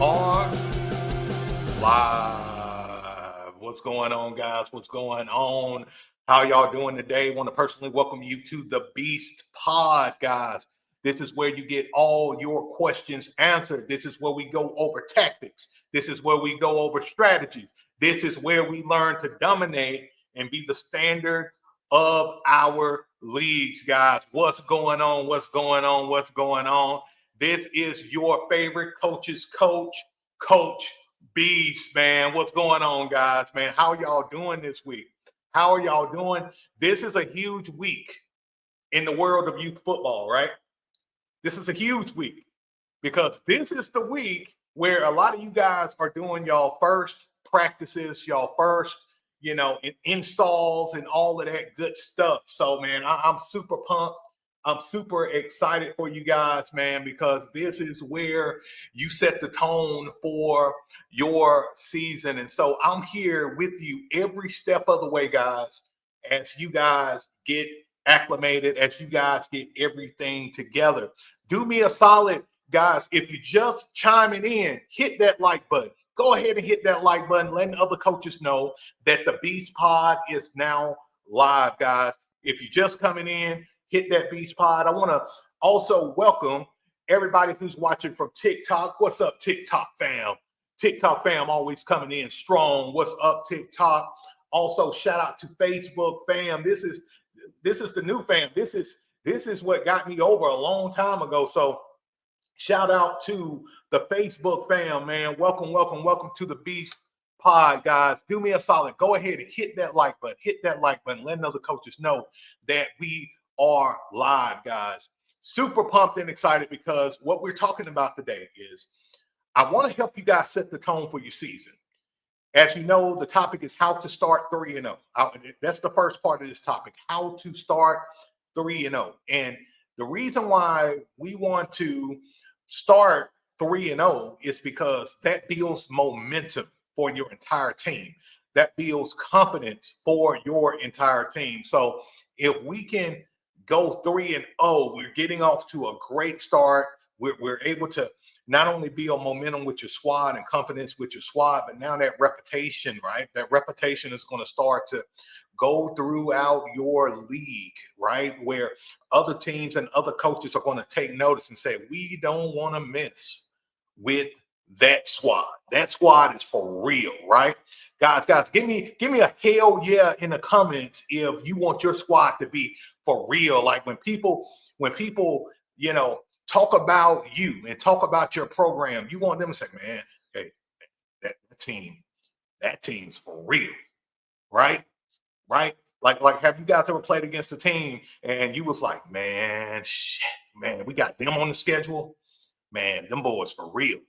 are live. What's going on, guys? What's going on? How y'all doing today? Want to personally welcome you to the Beast Pod, guys. This is where you get all your questions answered. This is where we go over tactics. This is where we go over strategies. This is where we learn to dominate and be the standard of our leagues, guys. What's going on? What's going on? What's going on? This is your favorite coach's coach, Coach Beast, man. What's going on, guys, man? How are y'all doing this week? How are y'all doing? This is a huge week in the world of youth football, right? This is a huge week because this is the week where a lot of you guys are doing y'all first practices, y'all first, installs and all of that good stuff. So, man, I'm super pumped. I'm super excited for you guys, man, because this is where you set the tone for your season. And so I'm here with you every step of the way, guys, as you guys get acclimated, as you guys get everything together. Do me a solid, guys. If you just chiming in, hit that like button. Go ahead and hit that like button, letting other coaches know that the Beast Pod is now live, guys. If you're just coming in, hit that Beast Pod. I want to also welcome everybody who's watching from TikTok. What's up, TikTok fam? TikTok fam always coming in strong. What's up, TikTok? Also, shout out to Facebook fam. This is the new fam. This is what got me over a long time ago. So shout out to the Facebook fam, man. Welcome to the Beast Pod, guys. Do me a solid. Go ahead and hit that like button. Hit that like button. Letting other coaches know that we are live, guys. Super pumped and excited because what we're talking about today is I want to help you guys set the tone for your season. As you know, the topic is how to start 3-0. That's the first part of this topic, how to start 3-0. And the reason why we want to start 3-0 is because that builds momentum for your entire team. That builds confidence for your entire team. So if we can go 3-0, we're getting off to a great start. We're able to not only build momentum with your squad and confidence with your squad, but now that reputation, right? That reputation is going to start to go throughout your league, right? Where other teams and other coaches are going to take notice and say, we don't want to miss with that squad. That squad is for real, right? Guys, give me a hell yeah in the comments if you want your squad to be for real. Like when people, talk about you and talk about your program, you want them to say, man, hey, that team's for real, right? Right? Like, have you guys ever played against a team and you was like, man, we got them on the schedule. Man, them boys for real.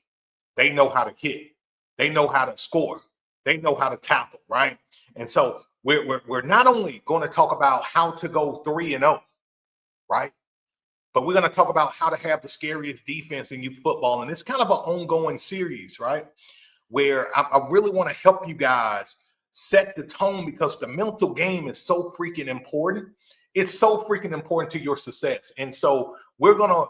They know how to hit. They know how to score. They know how to tackle, right? And so we're not only going to talk about how to go 3-0, right? But we're going to talk about how to have the scariest defense in youth football. And it's kind of an ongoing series, right? Where I really want to help you guys set the tone because the mental game is so freaking important. It's so freaking important to your success. And so we're gonna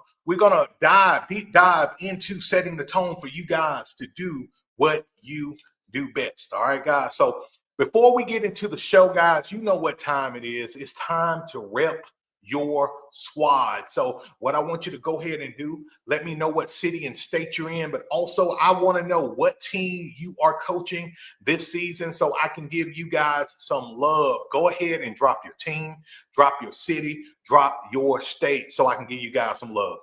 deep dive into setting the tone for you guys to do what you do best. All right, guys. So before we get into the show, guys, you know what time it is. It's time to rep your squad. So what I want you to go ahead and do, let me know what city and state you're in, but also I want to know what team you are coaching this season so I can give you guys some love. Go ahead and drop your team, drop your city, drop your state so I can give you guys some love.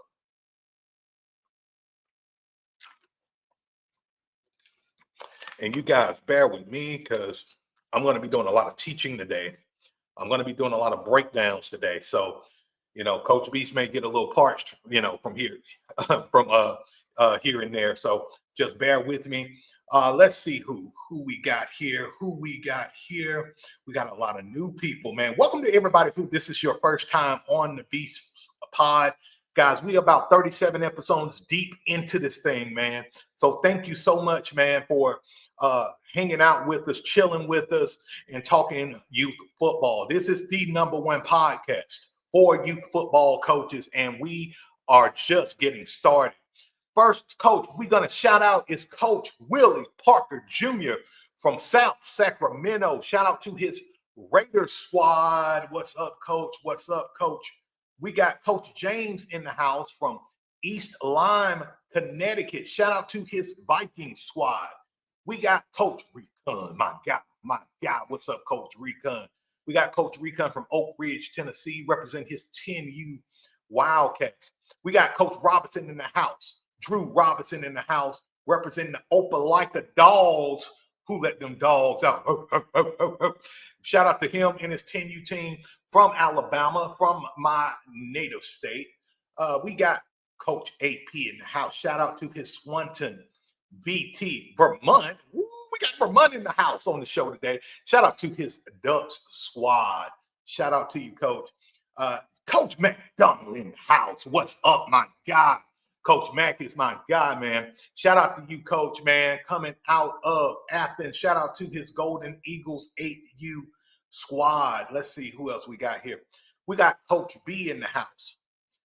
And you guys bear with me because I'm going to be doing a lot of teaching today. I'm going to be doing a lot of breakdowns today. So, Coach Beast may get a little parched, from here, from here and there. So just bear with me. Let's see who we got here. We got a lot of new people, man. Welcome to everybody who this is your first time on the Beast Pod. Guys, we about 37 episodes deep into this thing, man. So thank you so much, man, for hanging out with us, chilling with us, and talking youth football. This is the #1 podcast for youth football coaches, and we are just getting started. First coach we're going to shout out is Coach Willie Parker Jr. from South Sacramento. Shout out to his Raiders squad. What's up, Coach? What's up, Coach? We got Coach James in the house from East Lyme, Connecticut. Shout out to his Viking squad. We got Coach Recon, my guy. What's up, Coach Recon? We got Coach Recon from Oak Ridge, Tennessee, represent his 10U Wildcats. We got Coach Robinson in the house. Drew Robinson in the house, representing the Opelika Dogs. Who let them dogs out? Shout out to him and his 10U team from Alabama, from my native state. We got Coach AP in the house. Shout out to his Swanton VT Vermont. Woo, we got Vermont in the house on the show today. Shout out to his Ducks squad. Shout out to you, Coach. Coach McDonald in the house. What's up, my guy? Coach Mack is my guy, man. Shout out to you, Coach, man, coming out of Athens. Shout out to his Golden Eagles 8U squad. Let's see who else we got here. We got Coach B in the house.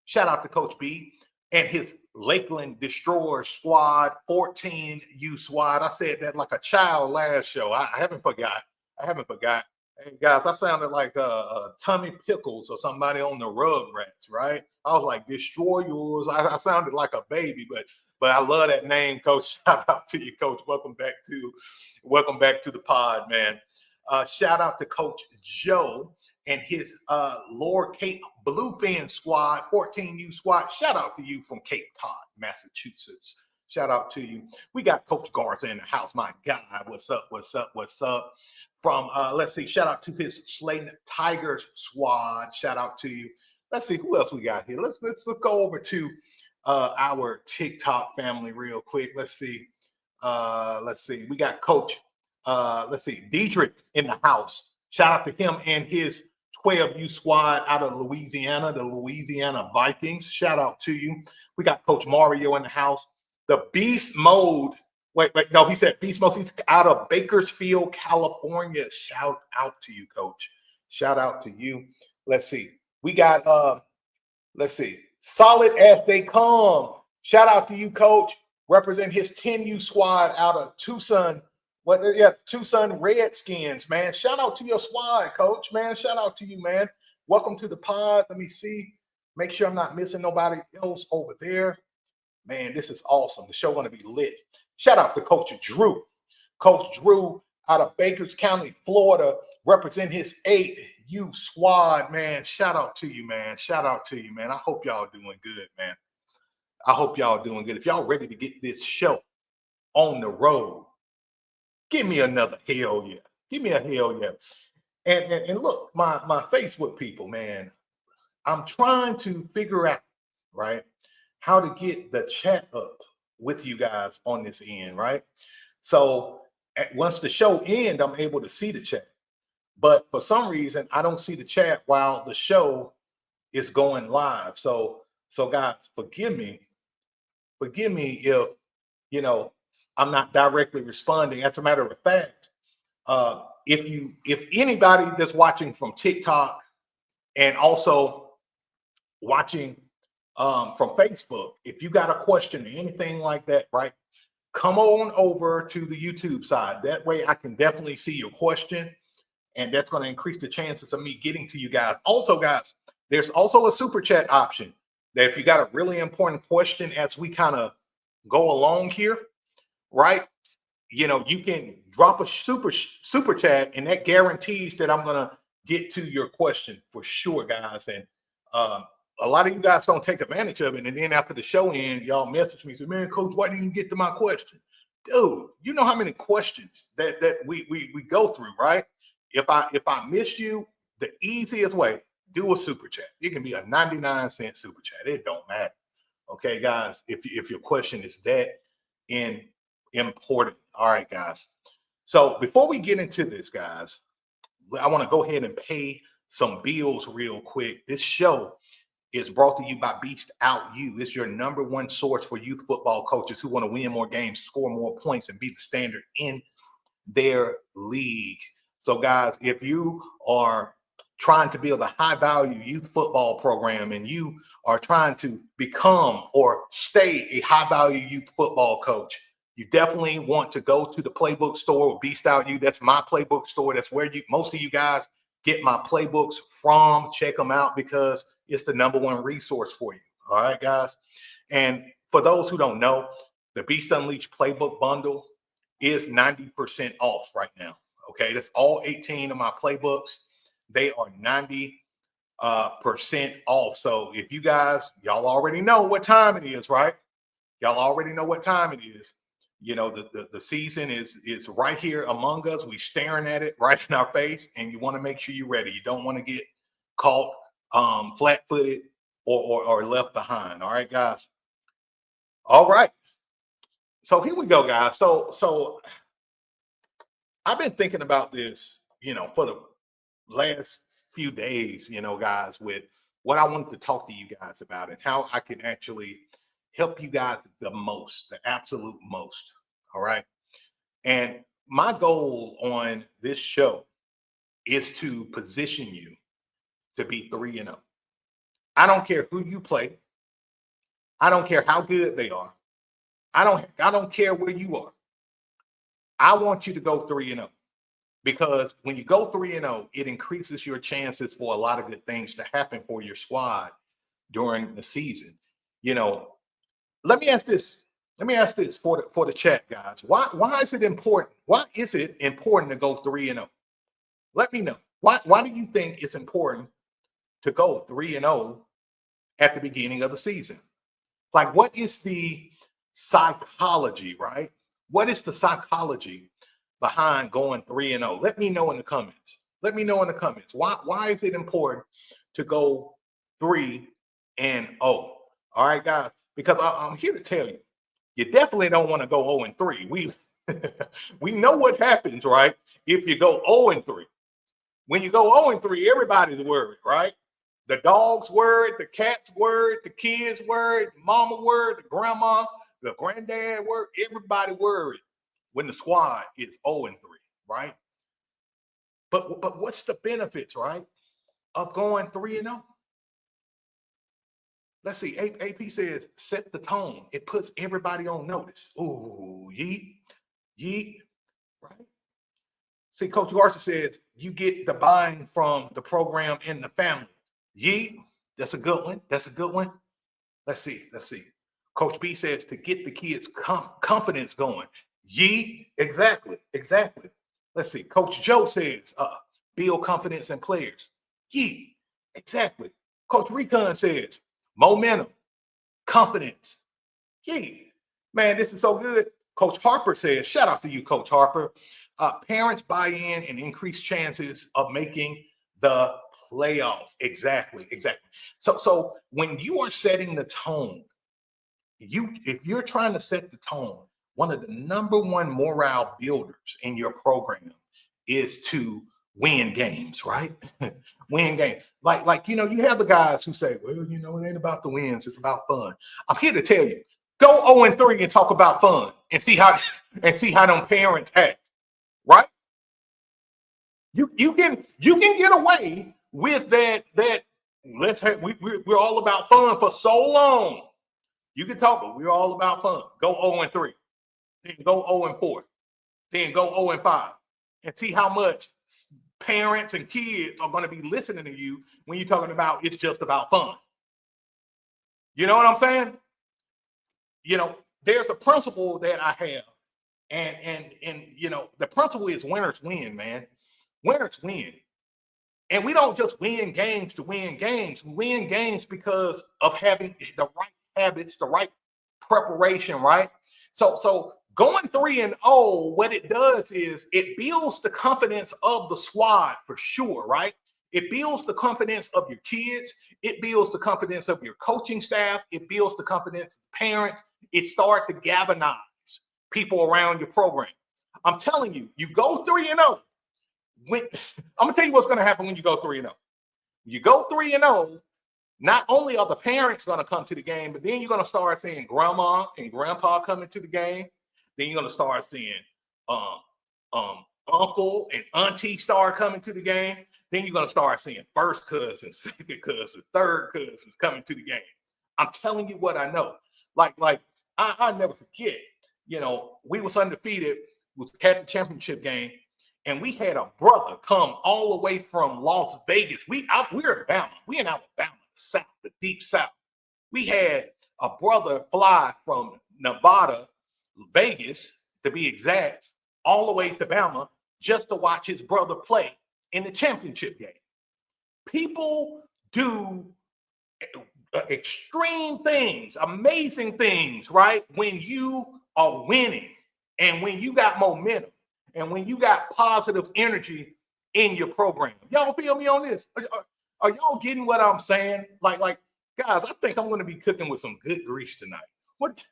Shout out to Coach B and his Lakeland Destroyer squad, 14U squad. I said that like a child last show. I haven't forgot. Hey, guys, I sounded like Tommy Pickles or somebody on the Rugrats, right? I was like, destroy yours. I sounded like a baby, but I love that name, Coach. Shout out to you, Coach. Welcome back to the pod, man. Shout out to Coach Joe and his Lower Cape Bluefin squad, 14U squad. Shout out to you from Cape Cod, Massachusetts. Shout out to you. We got Coach Garza in the house, my guy. What's up? From, let's see, shout out to his Slayton Tigers squad. Shout out to you. Let's see, who else we got here? Let's go over to our TikTok family real quick. Let's see. We got Coach, Diedrich in the house. Shout out to him and his 12U squad out of Louisiana, the Louisiana Vikings. Shout out to you. We got Coach Mario in the house. The Beast Mode. Wait, no, he said Beast Mode. He's out of Bakersfield, California. Shout out to you, Coach. Shout out to you. Let's see. We got, Solid as They Come. Shout out to you, Coach. Represent his 10U squad out of Tucson. Tucson Redskins, man. Shout out to your squad, Coach, man. Shout out to you, man. Welcome to the pod. Let me see. Make sure I'm not missing nobody else over there. Man, this is awesome. The show going to be lit. Shout out to Coach Drew. Coach Drew out of Bakers County, Florida, represent his 8U squad, man. Shout out to you, man. I hope y'all doing good, man. If y'all ready to get this show on the road, give me another hell yeah. Give me a hell yeah. And look, my Facebook people, man, I'm trying to figure out, right, how to get the chat up with you guys on this end, right? So once the show ends, I'm able to see the chat. But for some reason, I don't see the chat while the show is going live. So guys, forgive me if, I'm not directly responding. As a matter of fact, if anybody that's watching from TikTok and also watching from Facebook, if you got a question or anything like that, right, come on over to the YouTube side. That way I can definitely see your question, and that's going to increase the chances of me getting to you guys. Also, guys, there's also a super chat option that if you got a really important question as we kind of go along here, right, you can drop a super chat, and that guarantees that I'm going to get to your question for sure, guys. And a lot of you guys don't take advantage of it. And then after the show ends, y'all message me and say, man, Coach, why didn't you get to my question? Dude, you know how many questions that we go through, right? If I miss you, the easiest way, do a super chat. It can be a 99-cent super chat. It don't matter. Okay, guys, if your question is that important. All right, guys. So before we get into this, guys, I want to go ahead and pay some bills real quick. This show is brought to you by Beast Out You. It's your number one source for youth football coaches who want to win more games, score more points, and be the standard in their league. So, guys, if you are trying to build a high value youth football program, and you are trying to become or stay a high value youth football coach, you definitely want to go to the Playbook store or Beast Out You. That's my Playbook store. That's where most of you guys get my playbooks from. Check them out because it's the #1 resource for you. All right, guys. And for those who don't know, the Beast Unleashed Playbook bundle is 90% off right now. Okay, that's all 18 of my playbooks. They are 90% off. So if you guys, y'all already know what time it is, right? Y'all already know what time it is. You know, the season is right here among us. We staring at it right in our face, and you want to make sure you're ready. You don't want to get caught flat-footed or left behind. All right, guys. All right. So here we go, guys. So I've been thinking about this, you know, for the last few days, you know, guys, with what I wanted to talk to you guys about and how I can actually help you guys the most, the absolute most. All right. And my goal on this show is to position you to be 3-0. I don't care who you play. I don't care how good they are. I don't care where you are. I want you to go 3-0. Because when you go 3-0, it increases your chances for a lot of good things to happen for your squad during the season. You know, let me ask this. Let me ask this for the chat, guys. Why is it important? Why is it important to go 3-0? Let me know. Why do you think it's important to go 3-0 at the beginning of the season? Like, what is the psychology, right? What is the psychology behind going 3-0? Let me know in the comments. Let me know in the comments. Why is it important to go 3-0? All right, guys, because I'm here to tell you, you definitely don't want to go 0-3. We know what happens, right? If you go 0-3. When you go 0-3, everybody's worried, right? The dog's worried, the cat's worried, the kids worried, the mama worried, the grandma, the granddad worried, everybody worried when the squad is 0-3, right? But what's the benefits, right, of going 3-0? Let's see. AP says set the tone. It puts everybody on notice. Ooh, yeet, right? See, Coach Garza says you get the buy-in from the program and the family. Yeet, that's a good one. That's a good one. Let's see. Coach B says to get the kids' confidence going. Yeet, exactly. Let's see. Coach Joe says build confidence in players. Yeet, exactly. Coach Recon says momentum, confidence. Yeet, man, this is so good. Coach Harper says, shout out to you, Coach Harper. Parents buy in and increase chances of making the playoffs. Exactly. So when you are setting the tone, if you're trying to set the tone, one of the #1 morale builders in your program is to win games, right? Win games. Like, you know, you have the guys who say, well, you know, it ain't about the wins, it's about fun. I'm here to tell you, go 0-3 and talk about fun and see how them parents act, right? You can get away with that we're all about fun for so long. You can talk, but we're all about fun. Go 0-3, then go 0-4, then go 0-5, and see how much parents and kids are going to be listening to you when you're talking about it's just about fun. You know what I'm saying? You know, there's a principle that I have, and you know, the principle is winners win, man. Winners win. And we don't just win games to win games. We win games because of having the right habits, the right preparation, right? So going 3-0, what it does is it builds the confidence of the squad for sure, right? It builds the confidence of your kids. It builds the confidence of your coaching staff. It builds the confidence of parents. It starts to galvanize people around your program. I'm telling you, you go 3-0. I'm gonna tell you what's gonna happen when you go 3-0. You go 3-0. Not only are the parents gonna come to the game, but then you're gonna start seeing grandma and grandpa coming to the game. Then you're gonna start seeing uncle and auntie start coming to the game. Then you're going to start seeing first cousins, second cousins, third cousins coming to the game. I'm telling you what I know. I never forget, we was undefeated, was at the championship game, and we had a brother come all the way from Las Vegas. We're in Alabama. We in Alabama, the South, the deep South. We had a brother fly from Nevada, Vegas, to be exact, all the way to Bama just to watch his brother play in the championship game. People do extreme things, amazing things, right? When you are winning and when you got momentum and when you got positive energy in your program. Y'all feel me on this? Are y'all getting what I'm saying? Like, guys, I think I'm going to be cooking with some good grease tonight. What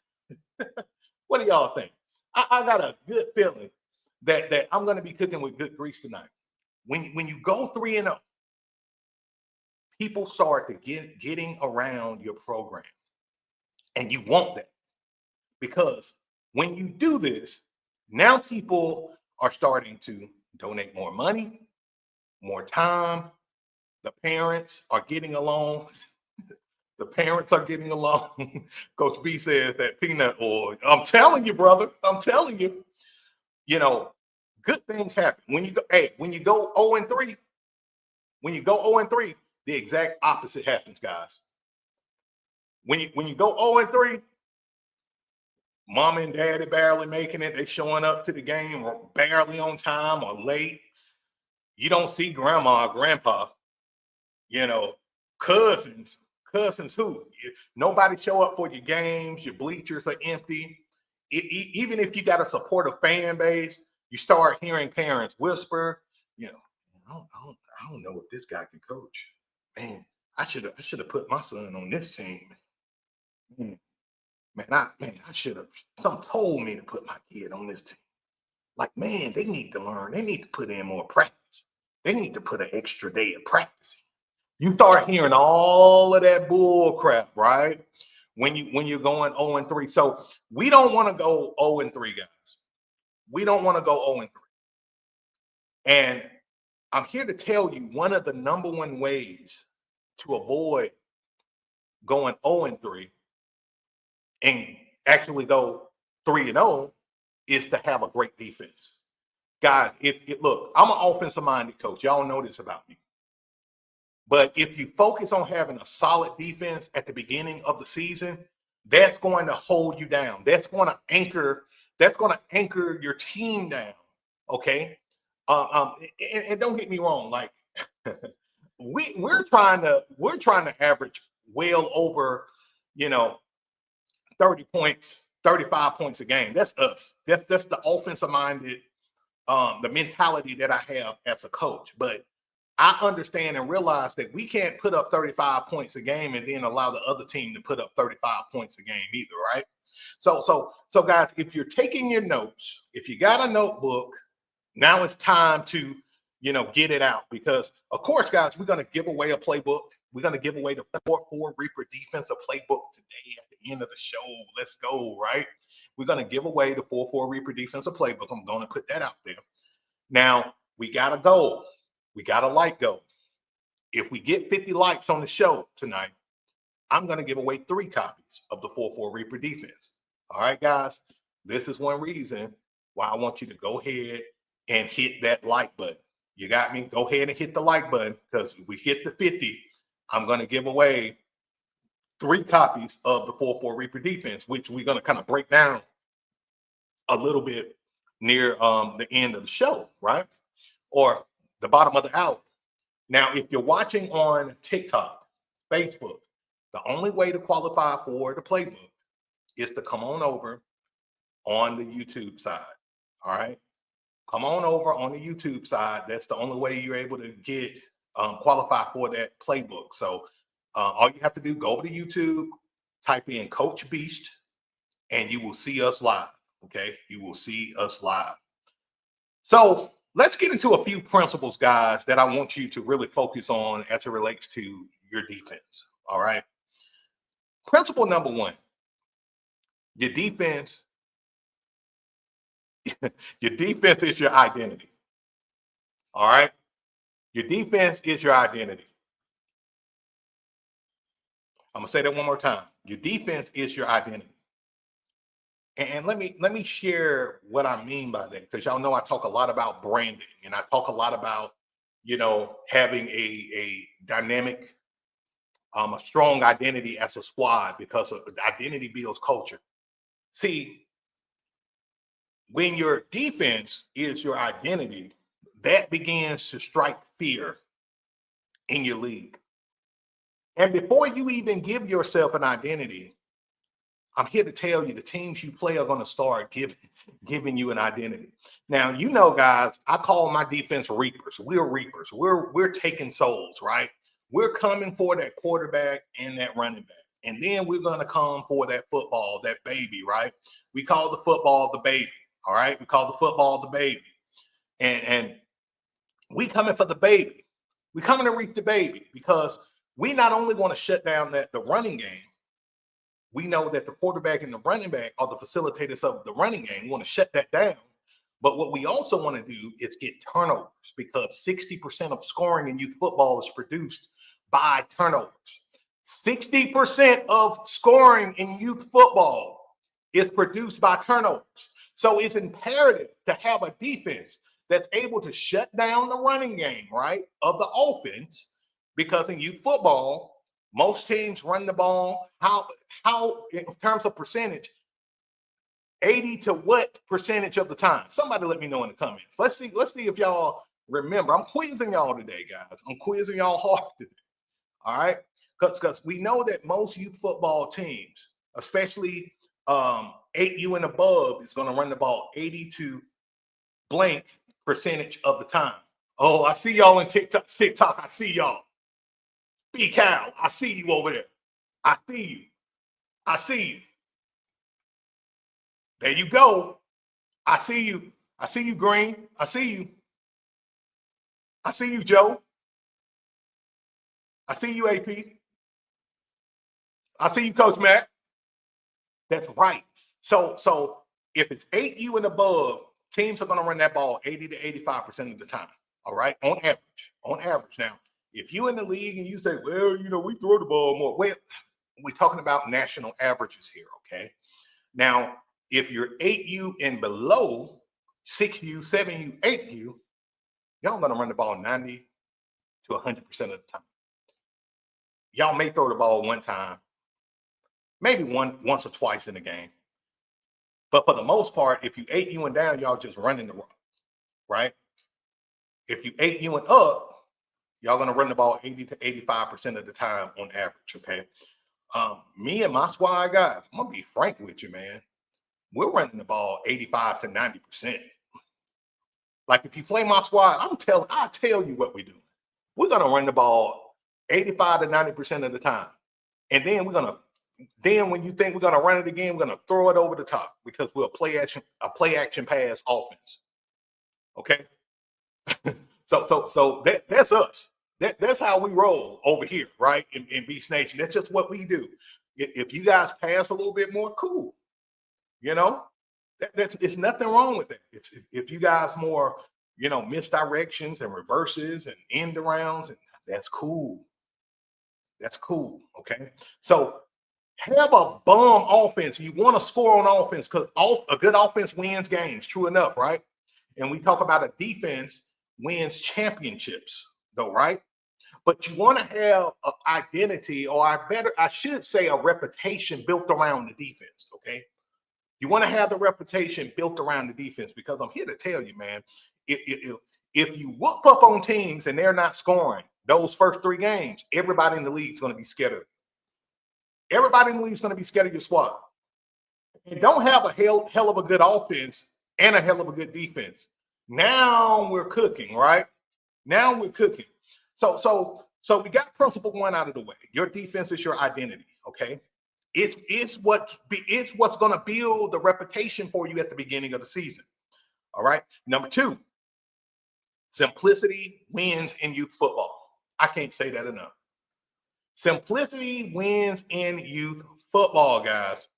do y'all think? I got a good feeling that I'm going to be cooking with good grease tonight. When you go 3-0, people start to getting around your program. And you want that. Because when you do this, now people are starting to donate more money, more time. The parents are getting along. The parents are getting along. Coach B says that peanut oil. I'm telling you, brother. I'm telling you. Good things happen. When you go 0-3, the exact opposite happens, guys. When you go 0-3, mom and dad are barely making it. They showing up to the game or barely on time or late. You don't see grandma or grandpa, cousins who? Nobody show up for your games. Your bleachers are empty. Even if you got a supportive fan base, you start hearing parents whisper, I don't know if this guy can coach. Man, I should have put my son on this team. I should have. Some told me to put my kid on this team. Like, man, they need to learn. They need to put in more practice. They need to put an extra day of practice. You start hearing all of that bull crap, right? When you're going 0-3. So we don't want to go 0-3, guys. We don't want to go 0-3. And I'm here to tell you one of the number one ways to avoid going 0-3 and actually go 3-0 is to have a great defense. Guys, look, I'm an offensive minded coach. Y'all know this about me. But if you focus on having a solid defense at the beginning of the season, that's going to hold you down. That's going to anchor your team down. Okay. And don't get me wrong, like we're trying to average well over, 30 points, 35 points a game. That's us. That's the offensive minded, the mentality that I have as a coach. But I understand and realize that we can't put up 35 points a game and then allow the other team to put up 35 points a game either, right? So guys, if you're taking your notes, if you got a notebook, now it's time to, get it out, because of course, guys, we're going to give away a playbook. We're going to give away the 4-4 Reaper defensive playbook today at the end of the show. Let's go, right? We're going to give away the 4-4 Reaper defensive playbook. I'm going to put that out there. Now, we got a goal. We got a like goal. If we get 50 likes on the show tonight, I'm going to give away 3 copies of the 4-4 Reaper defense. All right, guys, this is one reason why I want you to go ahead and hit that like button. You got me? Go ahead and hit the like button, because if we hit the 50, I'm going to give away 3 copies of the 4-4 Reaper defense, which we're going to kind of break down a little bit near the end of the show, right? Or the bottom of the hour. Now, if you're watching on TikTok, Facebook, the only way to qualify for the playbook is to come on over on the YouTube side. All right. Come on over on the YouTube side. That's the only way you're able to get qualify for that playbook. So all you have to do, go over to YouTube, type in Coach Beast, and you will see us live. Okay. You will see us live. So let's get into a few principles, guys, that I want you to really focus on as it relates to your defense. All right. Principle number 1, your defense is your identity. All right. Your defense is your identity. I'm gonna say that one more time. Your defense is your identity. And let me share what I mean by that, because y'all know I talk a lot about branding, and I talk a lot about, having a dynamic, a strong identity as a squad, because of identity builds culture. See, when your defense is your identity, that begins to strike fear in your league. And before you even give yourself an identity, I'm here to tell you the teams you play are going to start giving you an identity. Now, guys, I call my defense reapers. We're reapers. We're taking souls, right? We're coming for that quarterback and that running back. And then we're going to come for that football, that baby, right? We call the football the baby, all right? We call the football the baby. And we coming for the baby. We coming to reap the baby, because we not only want to shut down the running game. We know that the quarterback and the running back are the facilitators of the running game. We want to shut that down. But what we also want to do is get turnovers, because 60% of scoring in youth football is produced by turnovers. 60% of scoring in youth football is produced by turnovers. So it's imperative to have a defense that's able to shut down the running game, right, of the offense, because in youth football, most teams run the ball, how in terms of percentage, 80 to what percentage of the time? Somebody let me know in the comments. Let's see if y'all remember. I'm quizzing y'all today, guys. I'm quizzing y'all hard today. All right? Because we know that most youth football teams, especially 8U and above, is going to run the ball 80 to blank percentage of the time. Oh, I see y'all in TikTok. I see y'all. B Cal, I see you over there. I see you. I see you. There you go. I see you. I see you, Green. I see you. I see you, Joe. I see you, AP. I see you, Coach Matt. That's right. So if it's 8U and above, teams are going to run that ball 80 to 85% of the time. All right, on average. On average. Now, if you're in the league and you say, well, we throw the ball more. Well, we're talking about national averages here, okay? Now, if you're 8U and below, 6U, 7U, 8U, y'all going to run the ball 90 to 100% of the time. Y'all may throw the ball one time, maybe once or twice in the game. But for the most part, if you 8U and down, y'all just running the rock, right? If you 8U and up, y'all going to run the ball 80 to 85% of the time on average, okay? Me and my squad guys, I'm going to be frank with you, man. We're running the ball 85 to 90%. Like, if you play my squad, I'll tell you what we're doing. We're going to run the ball 85 to 90% of the time. And then when you think we're going to run it again, we're going to throw it over the top, because we're a play action pass offense. Okay? So that's us. That's how we roll over here, right? In Beast Nation. That's just what we do. If you guys pass a little bit more, cool. It's nothing wrong with that. If you guys more, misdirections and reverses and end arounds, and that's cool. That's cool. Okay. So have a bomb offense. You want to score on offense, because a good offense wins games. True enough, right? And we talk about a defense wins championships, though, right? But you want to have an identity, or I should say a reputation built around the defense, okay? You want to have the reputation built around the defense, because I'm here to tell you, man, if you whoop up on teams and they're not scoring those first 3 games, everybody in the league is going to be scared of you. Everybody in the league is going to be scared of your squad. And don't have a hell of a good offense and a hell of a good defense. Now we're cooking, right? Now we're cooking. So we got principle 1 out of the way. Your defense is your identity, okay? It's what's going to build the reputation for you at the beginning of the season. All right. Number 2, simplicity wins in youth football. I can't say that enough. Simplicity wins in youth football, guys.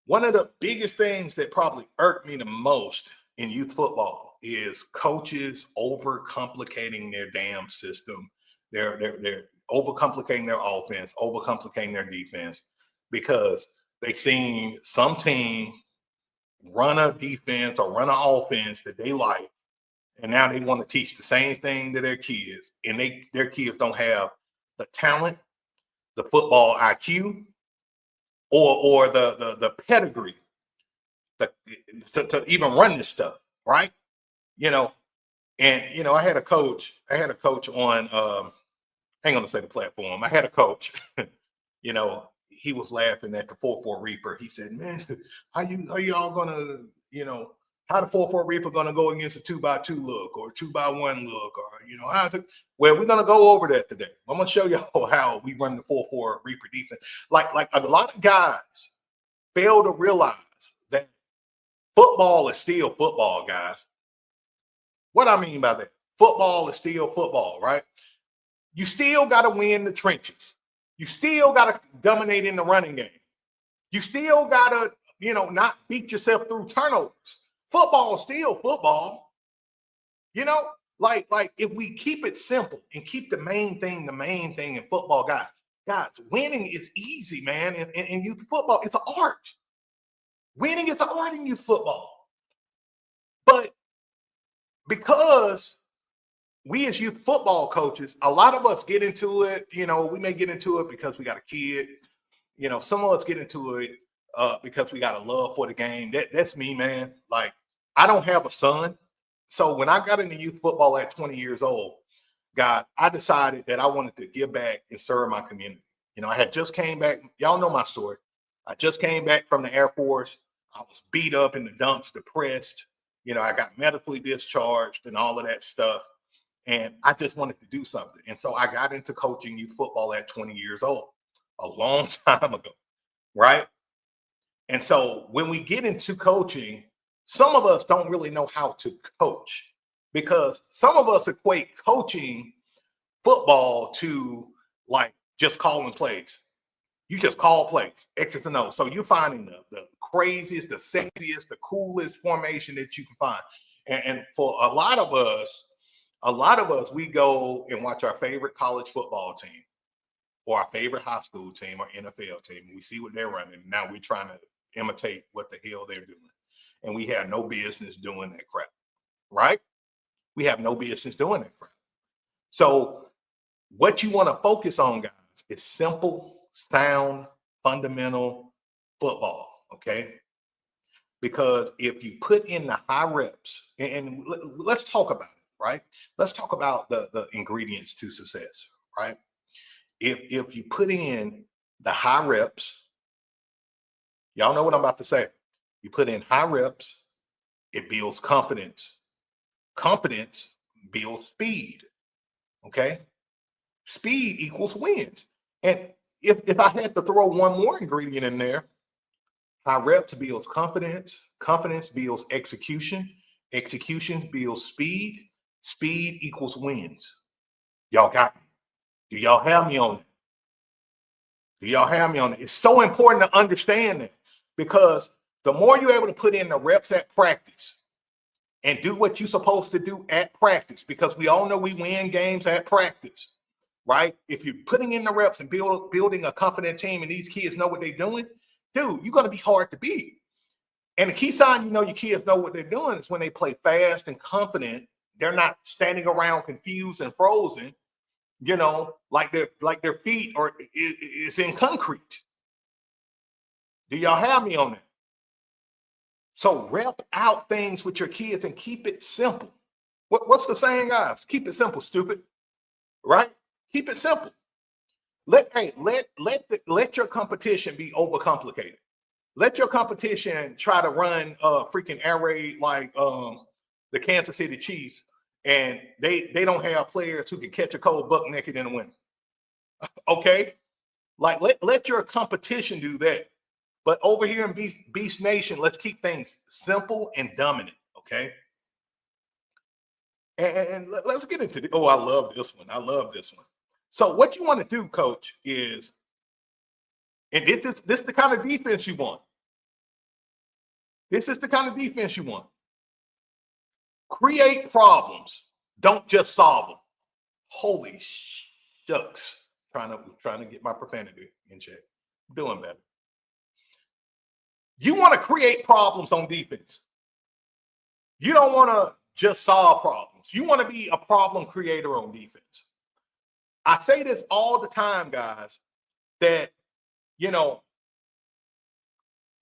One of the biggest things that probably irked me the most in youth football is coaches overcomplicating their damn system. They're overcomplicating their offense, overcomplicating their defense, because they seen some team run a defense or run an offense that they like, and now they want to teach the same thing to their kids, and their kids don't have the talent, the football IQ, or the pedigree to even run this stuff, right? You know, and I had a coach on I ain't gonna say the platform. I had a coach, he was laughing at the 4-4 Reaper. He said, "Man, how y'all gonna, how the 4-4 Reaper gonna go against a 2x2 look or 2x1 look, or how's it?" Well, we're gonna go over that today. I'm gonna show y'all how we run the 4-4 Reaper defense. Like a lot of guys fail to realize that football is still football, guys. What I mean by that, football is still football, right? You still got to win the trenches. You still got to dominate in the running game. You still got to, not beat yourself through turnovers. Football is still football. Like if we keep it simple and keep the main thing in football, guys, winning is easy, man. In youth football, it's an art. Winning is an art in youth football. But because we as youth football coaches, a lot of us get into it, we may get into it because we got a kid. Some of us get into it because we got a love for the game. That's me, man. Like, I don't have a son. So when I got into youth football at 20 years old, I decided that I wanted to give back and serve my community. I had just came back. Y'all know my story. I just came back from the Air Force. I was beat up in the dumps, depressed. I got medically discharged and all of that stuff. And I just wanted to do something. And so I got into coaching youth football at 20 years old, a long time ago, right? And so when we get into coaching, some of us don't really know how to coach, because some of us equate coaching football to like just calling plays. You just call plays, X's and O's. So you're finding the craziest, the sexiest, the coolest formation that you can find. And for a lot of us, we go and watch our favorite college football team or our favorite high school team or NFL team. And we see what they're running. Now we're trying to imitate what the hell they're doing. And we have no business doing that crap, right? We have no business doing that crap. So what you want to focus on, guys, is simple, sound, fundamental football, okay? Because if you put in the high reps, and let's talk about it, right? Let's talk about the ingredients to success, right? If you put in the high reps, y'all know what I'm about to say. You put in high reps, it builds confidence. Confidence builds speed, okay? Speed equals wins. And if I had to throw one more ingredient in there, high reps builds confidence. Confidence builds execution. Execution builds speed. Speed equals wins. Y'all got me. Do y'all have me on it? Do y'all have me on it? It's so important to understand that, because the more you're able to put in the reps at practice and do what you're supposed to do at practice, because we all know we win games at practice, right? If you're putting in the reps and building a confident team and these kids know what they're doing, dude, you're going to be hard to beat. And the key sign your kids know what they're doing is when they play fast and confident. They're not standing around confused and frozen, like their feet is in concrete. Do y'all have me on that? So rep out things with your kids and keep it simple. What's the saying, guys? Keep it simple, stupid. Right? Keep it simple. Let your competition be overcomplicated. Let your competition try to run a freaking air raid like the Kansas City Chiefs, and they don't have players who can catch a cold buck naked in the winter. Okay? Like let your competition do that. But over here in Beast Nation, let's keep things simple and dominant, okay? And let's get into the, I love this one. I love this one. So what you want to do, coach, is, and this is the kind of defense you want. This is the kind of defense you want. Create problems. Don't just solve them. Holy shucks. Trying to get my profanity in check. Doing better. You want to create problems on defense. You don't want to just solve problems. You want to be a problem creator on defense. I say this all the time, guys, that,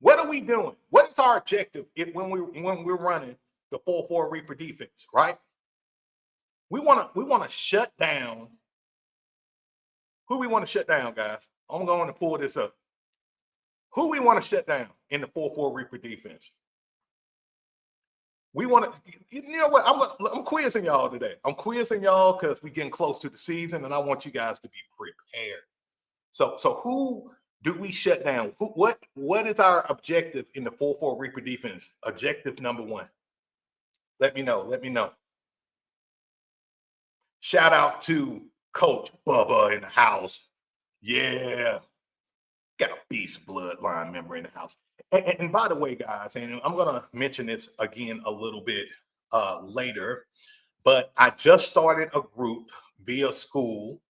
what are we doing? What is our objective when we're running the 4-4 Reaper defense, right? We want to shut down. Who we want to shut down, guys? I'm going to pull this up. Who we want to shut down in the 4-4 Reaper defense? We want to, you know what? I'm quizzing y'all today. I'm quizzing y'all because we're getting close to the season, and I want you guys to be prepared. So who do we shut down? What is our objective in the 4-4 Reaper defense? Objective number 1. Let me know. Let me know. Shout out to Coach Bubba in the house. Yeah. Got a beast bloodline member in the house. And by the way, guys, and I'm going to mention this again a little bit later, but I just started a group via school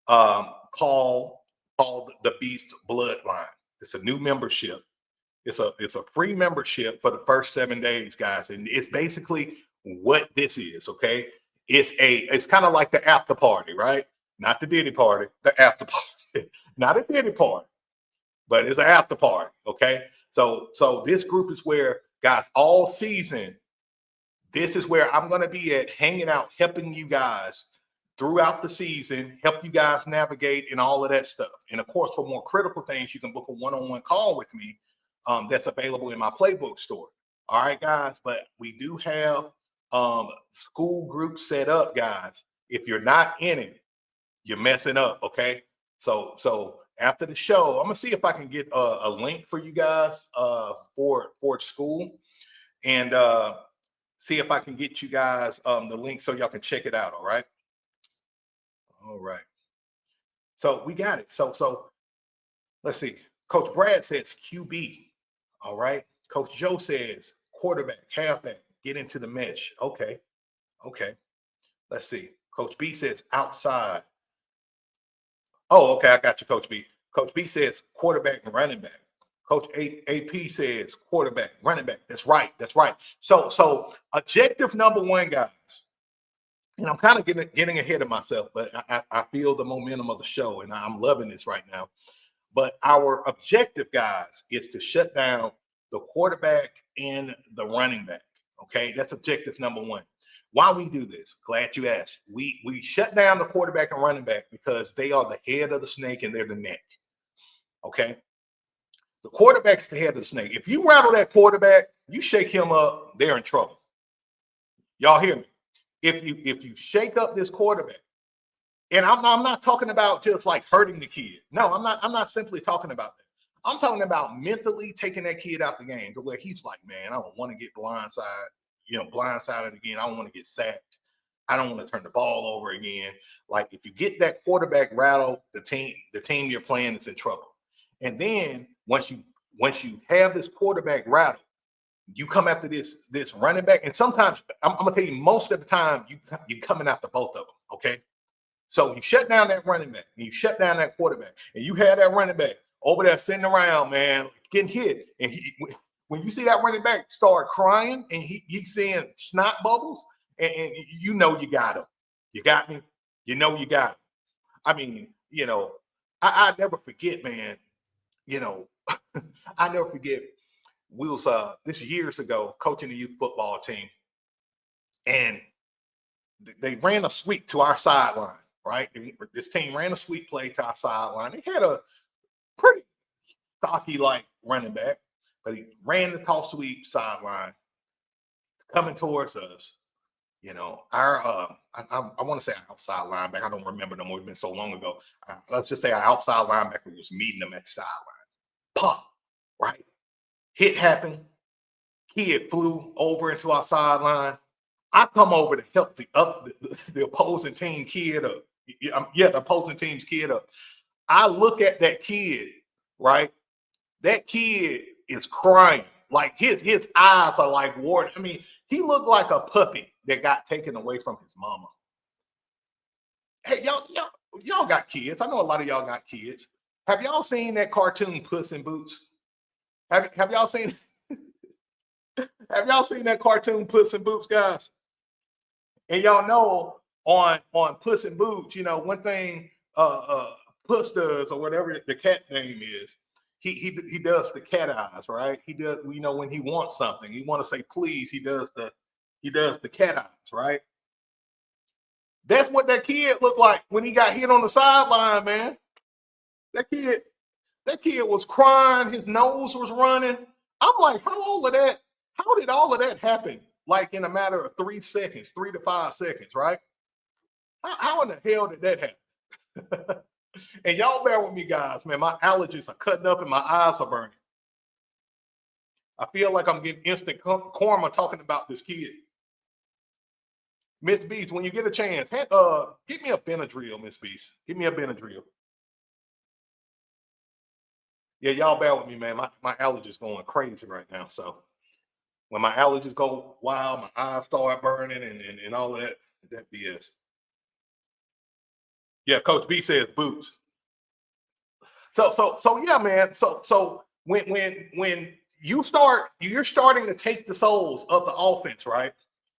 called the Beast Bloodline. It's a new membership. It's a free membership for the first 7 days, guys. And it's basically what this is, okay? It's kind of like the after party, right? Not the Diddy party, the after party. Not a Diddy party, but it's an after party, okay? So this group is where, guys, all season, this is where I'm going to be at, hanging out, helping you guys throughout the season, help you guys navigate and all of that stuff. And of course, for more critical things, you can book a one-on-one call with me that's available in my Playbook store. All right, guys, but we do have school groups set up, guys. If you're not in it, you're messing up, okay? So after the show, I'm gonna see if I can get a link for you guys for school, and see if I can get you guys the link so y'all can check it out. All right. So we got it. So let's see. Coach Brad says QB. All right. Coach Joe says quarterback, halfback, get into the mesh. Okay. Let's see. Coach B says outside. Oh, okay. I got you, Coach B. Coach B says quarterback and running back. Coach AP says quarterback, running back. That's right. So objective number 1, guys, and I'm kind of getting ahead of myself, but I feel the momentum of the show, and I'm loving this right now. But our objective, guys, is to shut down the quarterback and the running back. Okay, that's objective number 1. Why we do this? Glad you asked. We shut down the quarterback and running back because they are the head of the snake and they're the neck. Okay. The quarterback's the head of the snake. If you rattle that quarterback, you shake him up, they're in trouble. Y'all hear me? If you shake up this quarterback, and I'm not talking about just like hurting the kid. No, I'm not simply talking about that. I'm talking about mentally taking that kid out the game to where he's like, man, I don't want to get blindsided again. I don't want to get sacked. I don't want to turn the ball over again. Like, if you get that quarterback rattled, the team you're playing is in trouble. And then once you have this quarterback rattle, you come after this running back. And sometimes, I'm gonna tell you, most of the time you coming after both of them. Okay. So you shut down that running back and you shut down that quarterback, and you have that running back over there sitting around, man, getting hit. And when you see that running back start crying and he's seeing snot bubbles, and you know you got him. You got me? You know you got him. I mean, I never forget, man. I never forget. We was this years ago coaching the youth football team, and they ran a sweep to our sideline, right? This team ran a sweep play to our sideline. They had a pretty stocky like running back, but he ran the toss sweep sideline coming towards us. Our I want to say outside linebacker. I don't remember no more. It's been so long ago. Let's just say our outside linebacker was meeting them at the sideline. Pop, right? Hit happened. Kid flew over into our sideline. I come over to help the opposing team kid up. The opposing team's kid up. I look at that kid, right? That kid is crying. Like his eyes are like watering. I mean, he looked like a puppy that got taken away from his mama. Hey, y'all got kids. I know a lot of y'all got kids. Have y'all seen that cartoon Puss in Boots? Have y'all seen have y'all seen that cartoon Puss in Boots, guys? And y'all know on Puss in Boots, you know, one thing Puss does, or whatever the cat name is, he does the cat eyes, right? He does, you know, when he wants something, he want to say please, he does the cat eyes, right? That's what that kid looked like when he got hit on the sideline, man. That kid was crying, his nose was running. I'm like, how did all of that happen? Like in a matter of 3 seconds, 3 to 5 seconds, right? How in the hell did that happen? And y'all bear with me, guys, man. My allergies are cutting up and my eyes are burning. I feel like I'm getting instant karma talking about this kid. Miss Beast, when you get a chance, give me a Benadryl, Miss Beast. Give me a Benadryl. Yeah, y'all bear with me, man. My allergies going crazy right now. So when my allergies go wild, my eyes start burning and all of that BS. Yeah, Coach B says boots. So yeah, man. So when you're starting to take the souls of the offense, right?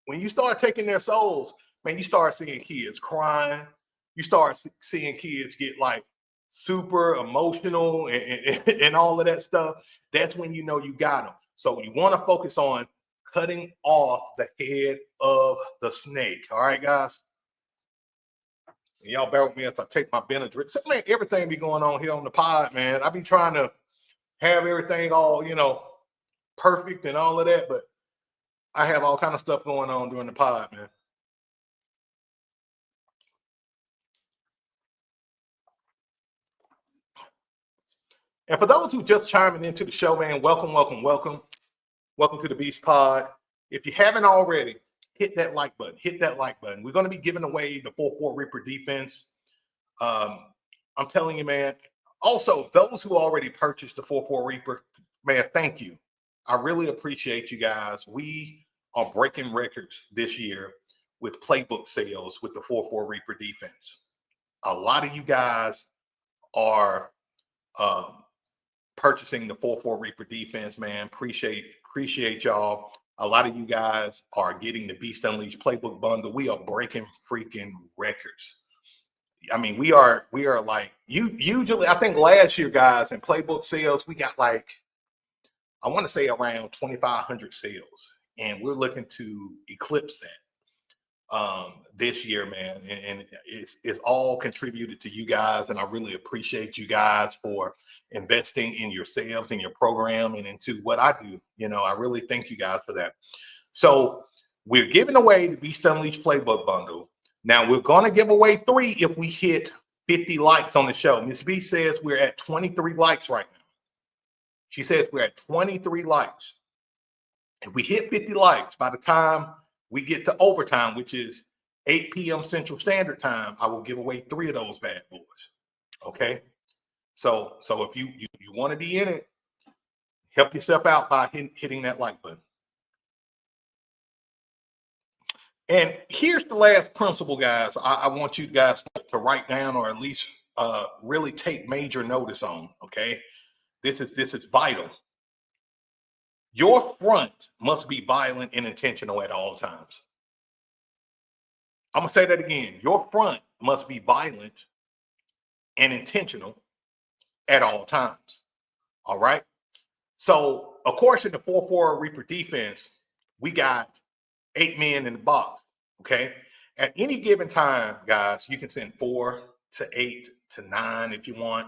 When you start taking their souls, man, you start seeing kids crying. You start seeing kids get like super emotional and all of that stuff. That's when you know you got them. So you want to focus on cutting off the head of the snake. All right, guys. And y'all bear with me as I take my Benadryl. So, man, everything be going on here on the pod, man. I be trying to have everything all, you know, perfect and all of that, but I have all kind of stuff going on during the pod, man. And for those who just chiming into the show, man, welcome to the Beast Pod. If you haven't already, hit that like button. Hit that like button. We're going to be giving away the 4-4 Reaper defense. I'm telling you, man. Also, those who already purchased the 4-4 Reaper, man, thank you. I really appreciate you guys. We are breaking records this year with Playbook sales with the 4-4 Reaper defense. A lot of you guys are purchasing the 4-4 Reaper defense, man. Appreciate y'all. A lot of you guys are getting the Beast Unleashed Playbook bundle. We are breaking freaking records. I mean, we are like, usually, I think last year, guys, in Playbook sales, we got like, I want to say around 2,500 sales, and we're looking to eclipse that this year, man. And it's all contributed to you guys, and I really appreciate you guys for investing in yourselves and your program and into what I do. You know, I really thank you guys for that. So we're giving away the Beast Unleashed Playbook bundle. Now we're going to give away 3 if we hit 50 likes on the show. Miss B says we're at 23 likes right now. She says we're at 23 likes. If we hit 50 likes by the time we get to overtime, which is 8 p.m. Central Standard Time, I will give away 3 of those bad boys. Okay. So if you want to be in it, help yourself out by hitting that like button. And here's the last principle, guys. I want you guys to write down, or at least really take major notice on. Okay, this is vital. Your front must be violent and intentional at all times. I'm gonna say that again. Your front must be violent and intentional at all times. All right. So, of course, in the 4-4 Reaper defense, we got 8 men in the box. Okay. At any given time, guys, you can send 4 to 8 to 9 if you want.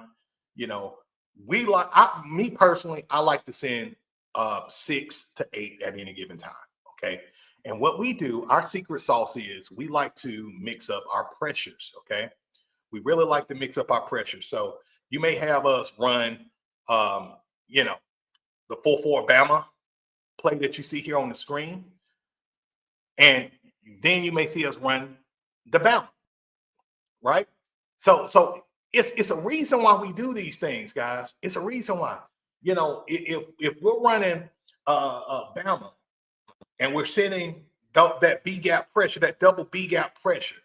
You know, me personally, I like to send 6 to 8 at any given time. Okay. And what we do, our secret sauce is we like to mix up our pressures. Okay. We really like to mix up our pressures. So you may have us run, you know, the 4-4 Bama play that you see here on the screen. And then you may see us run the Bama, right? So it's a reason why we do these things, guys. It's a reason why. You know, if we're running Bama and we're sending that B gap pressure, that double B gap pressure.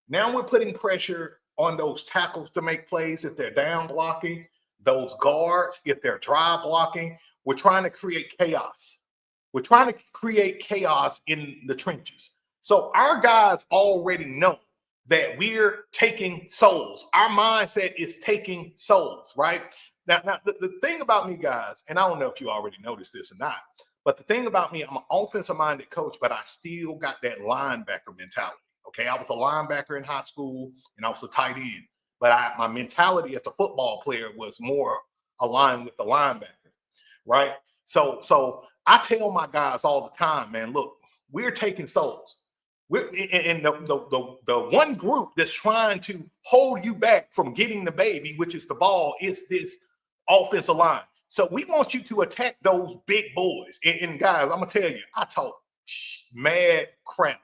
Now we're putting pressure on those tackles to make plays if they're down blocking, those guards if they're drive blocking. We're trying to create chaos. We're trying to create chaos in the trenches. So our guys already know that we're taking souls. Our mindset is taking souls, right? Now the thing about me, guys, and I don't know if you already noticed this or not, but the thing about me, I'm an offensive-minded coach, but I still got that linebacker mentality. Okay, I was a linebacker in high school, and I was a tight end. But my mentality as a football player was more aligned with the linebacker, right? So I tell my guys all the time, man, look, we're taking souls. We're in the one group that's trying to hold you back from getting the baby, which is the ball, is this offensive line. So we want you to attack those big boys. And guys, I'm gonna tell you, I talk mad crap.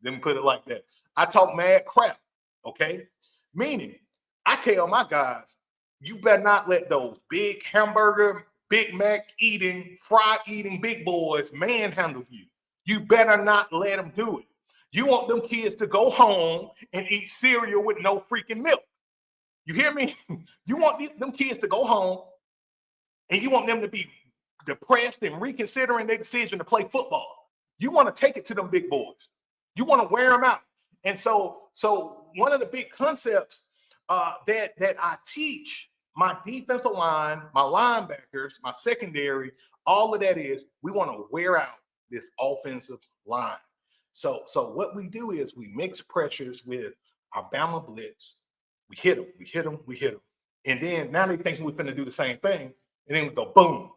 Let me put it like that. I talk mad crap, okay? Meaning, I tell my guys, you better not let those big hamburger, Big Mac eating, fry eating big boys manhandle you. You better not let them do it. You want them kids to go home and eat cereal with no freaking milk. You hear me? You want them kids to go home and you want them to be depressed and reconsidering their decision to play football. You want to take it to them big boys. You want to wear them out. And so one of the big concepts that I teach my defensive line, my linebackers, my secondary, all of that is we want to wear out this offensive line. So what we do is we mix pressures with our Bama blitz. We hit them. And then now they think we're going to do the same thing. And then we go, boom.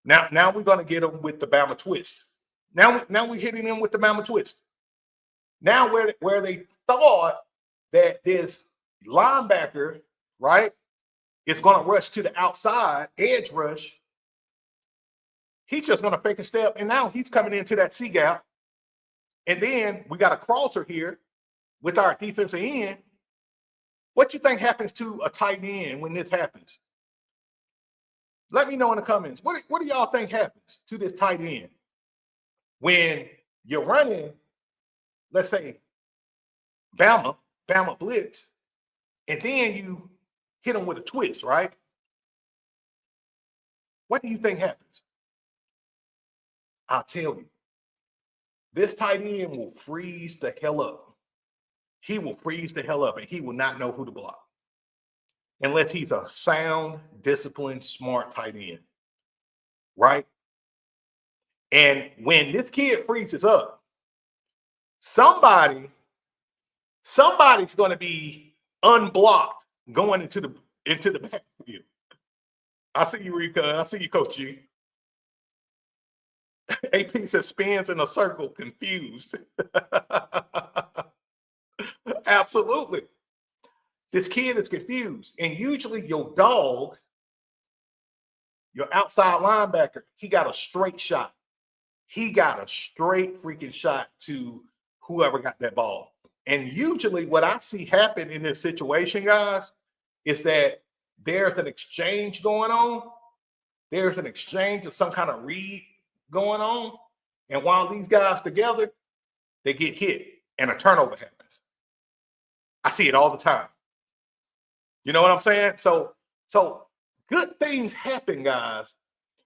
Now we're going to get them with the Bama twist. Now we're hitting them with the Bama twist. Now where they thought that this linebacker, right, is going to rush to the outside, edge rush, he's just going to fake a step, and now he's coming into that C gap. And then we got a crosser here with our defensive end. What you think happens to a tight end when this happens? Let me know in the comments. What do y'all think happens to this tight end when you're running, let's say, Bama blitz, and then you hit them with a twist, right? What do you think happens? I'll tell you. This tight end will freeze the hell up. He will freeze the hell up, and he will not know who to block unless he's a sound, disciplined, smart tight end, right? And when this kid freezes up, somebody's going to be unblocked going into the backfield. I see you, Rika. I see you, Coach G. AP says spins in a circle, confused. Absolutely. This kid is confused. And usually your dog, your outside linebacker, he got a straight shot. He got a straight freaking shot to whoever got that ball. And usually what I see happen in this situation, guys, is that there's an exchange going on. There's an exchange of some kind of read going on. And while these guys together, they get hit and a turnover happens. I see it all the time. You know what I'm saying? So good things happen, guys,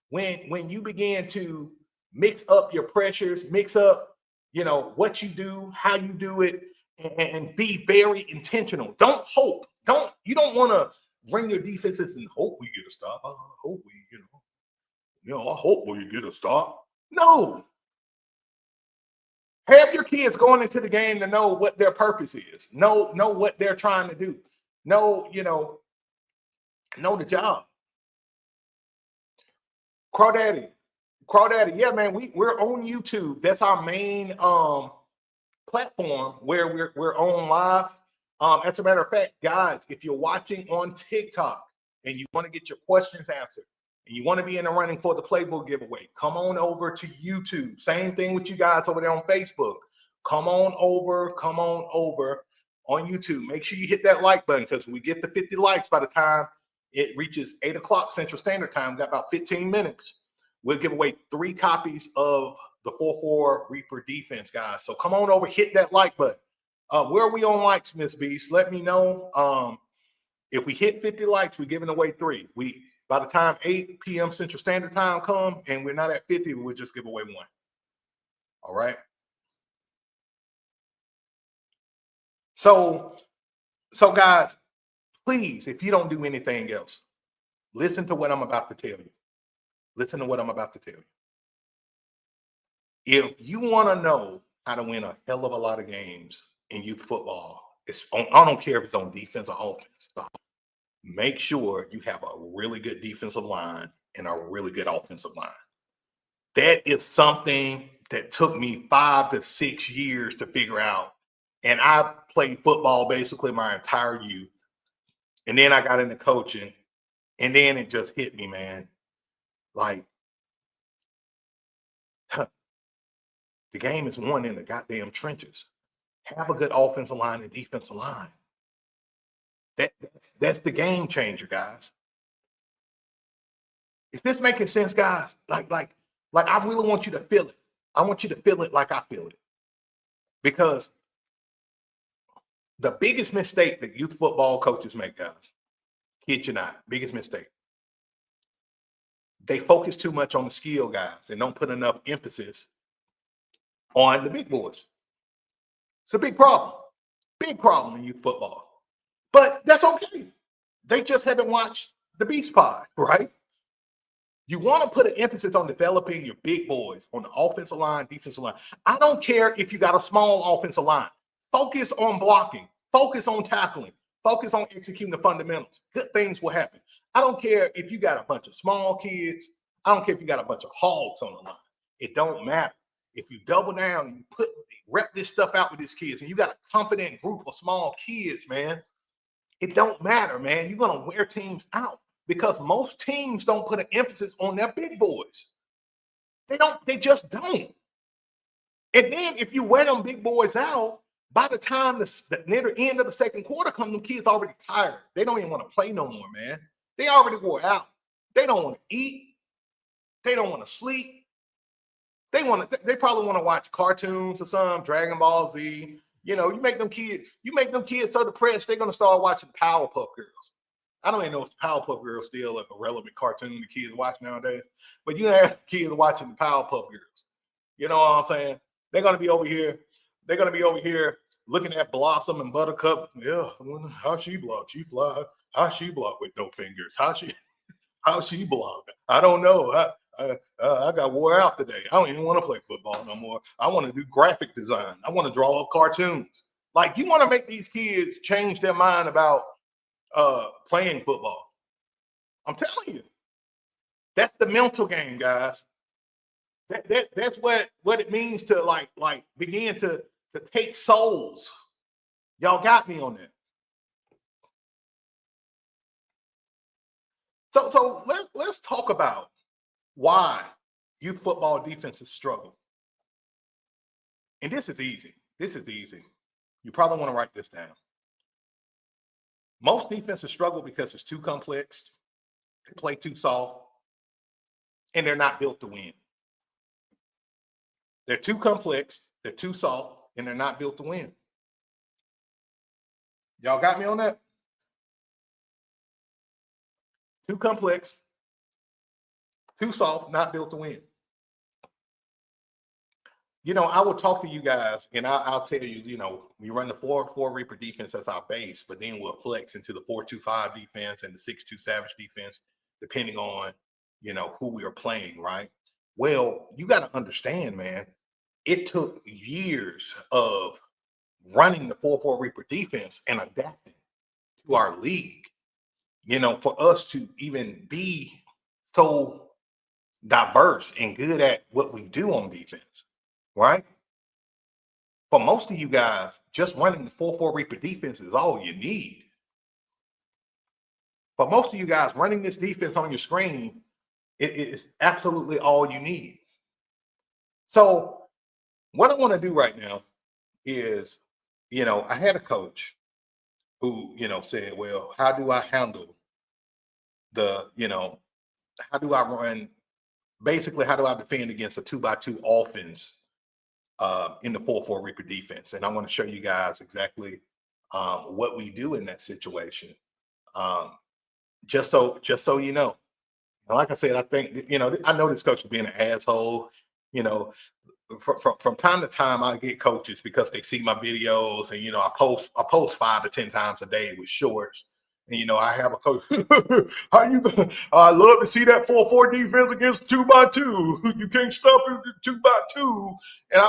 when you begin to mix up your pressures, mix up, what you do, how you do it, and be very intentional. Don't hope. You don't want to bring your defenses and hope we get a stop. I hope we, I hope we get a stop. No. Have your kids going into the game to know what their purpose is. Know what they're trying to do. Know the job. Crawdaddy. Yeah, man, we're on YouTube. That's our main platform where we're on live. As a matter of fact, guys, if you're watching on TikTok and you want to get your questions answered and you want to be in the running for the Playbook giveaway, come on over to YouTube. Same thing with you guys over there on Facebook. Come on over on YouTube. Make sure you hit that like button because we get to 50 likes by the time it reaches 8 o'clock Central Standard Time. We've got about 15 minutes. We'll give away 3 copies of the 4-4 Reaper defense, guys. So come on over, hit that like button. Where are we on likes, Miss Beast? Let me know. If we hit 50 likes, we're giving away 3. By the time 8 p.m. Central Standard Time come and we're not at 50, we'll just give away 1. All right. So guys, please, if you don't do anything else, listen to what I'm about to tell you. Listen to what I'm about to tell you. If you want to know how to win a hell of a lot of games in youth football, I don't care if it's on defense or offense. Make sure you have a really good defensive line and a really good offensive line. That is something that took me 5 to 6 years to figure out. And I played football basically my entire youth. And then I got into coaching. And then it just hit me, man. Like, the game is won in the goddamn trenches. Have a good offensive line and defensive line. That's the game changer, guys. Is this making sense, guys? Like I really want you to feel it. I want you to feel it like I feel it. Because the biggest mistake that youth football coaches make, guys, kid you not, biggest mistake. They focus too much on the skill guys and don't put enough emphasis on the big boys. It's a big problem in youth football. But that's okay. They just haven't watched the Beast Pod, right? You want to put an emphasis on developing your big boys on the offensive line, defensive line. I don't care if you got a small offensive line. Focus on blocking. Focus on tackling. Focus on executing the fundamentals. Good things will happen. I don't care if you got a bunch of small kids. I don't care if you got a bunch of hogs on the line. It don't matter. If you double down and you rep this stuff out with these kids and you got a confident group of small kids, man, it don't matter, man. You're going to wear teams out because most teams don't put an emphasis on their big boys. They just don't. And then if you wear them big boys out, by the time the end of the second quarter comes, them kids already tired. They don't even want to play no more, man. They already wore out. They don't want to eat. They don't want to sleep. They probably want to watch cartoons or some Dragon Ball Z. You know, you make them kids so depressed, they're going to start watching Powerpuff Girls. I don't even know if Powerpuff Girls still a relevant cartoon the kids watch nowadays, but you have kids watching the Powerpuff Girls. You know what I'm saying? They're going to be over here looking at Blossom and Buttercup. Yeah, how she blocked. How she blocked with no fingers. How she blocked. I don't know. I got wore out today. I don't even want to play football no more. I want to do graphic design. I want to draw up cartoons. Like, you want to make these kids change their mind about playing football. I'm telling you. That's the mental game, guys. That's what it means to like begin to take souls. Y'all got me on that. So let's talk about why youth football defenses struggle. And this is easy. You probably want to write this down. Most defenses struggle because it's too complex, they play too soft, and they're not built to win. They're too complex, they're too soft, and they're not built to win. Y'all got me on that? Too complex, too soft, not built to win. You know, I will talk to you guys and I'll tell you, you know, we run the 4-4 Reaper defense as our base, but then we'll flex into the 4-2-5 defense and the 6-2 Savage defense, depending on, you know, who we are playing, right? Well, you got to understand, man, it took years of running the 4-4 Reaper defense and adapting to our league, you know, for us to even be so diverse and good at what we do on defense, right? For most of you guys, just running the 4-4 Reaper defense is all you need. For most of you guys, running this defense on your screen is absolutely all you need. So what I want to do right now is, you know, I had a coach who, you know, said, well, how do I handle how do I run basically, how do I defend against a 2x2 offense in the 4-4 Reaper defense? And I want to show you guys exactly what we do in that situation. Just so you know. Like I said, I think, I know this coach is being an asshole. You know, from time to time, I get coaches because they see my videos, and I post 5 to 10 times a day with shorts. And I have a coach. How you? I love to see that 4-4 defense against 2x2. You can't stop it 2x2. And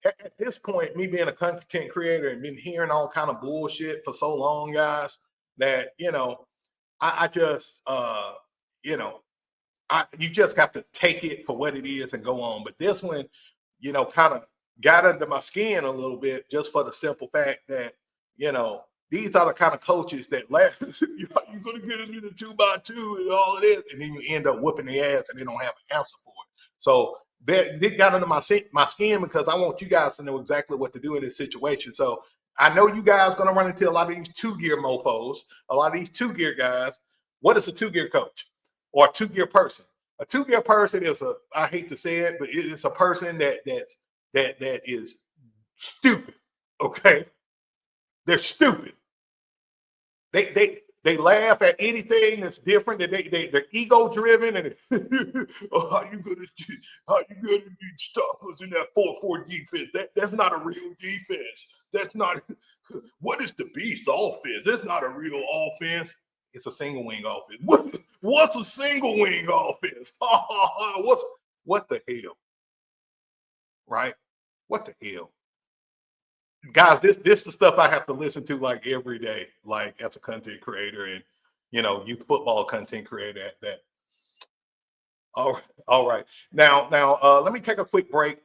at this point, me being a content creator and been hearing all kind of bullshit for so long, guys, that I just you just got to take it for what it is and go on. But this one, kind of got under my skin a little bit, just for the simple fact that, these are the kind of coaches that last, you're going to get us into 2x2 and all of this, and then you end up whooping their ass and they don't have an answer for it. So they got under my skin because I want you guys to know exactly what to do in this situation. So I know you guys going to run into a lot of these 2-gear mofos, a lot of these 2-gear guys. What is a 2-gear coach or a 2-gear person? A 2-gear person is I hate to say it, but it's a person that is stupid. Okay, they're stupid. They laugh at anything that's different. They're ego driven, and how you gonna stop us in that 4-4 defense? That's not a real defense. That's not what is the beast offense. That's not a real offense. It's a single wing offense. What's a single wing offense? What the hell? Right? What the hell? Guys, this is the stuff I have to listen to like every day, like as a content creator and youth football content creator at that. All right. Now, let me take a quick break.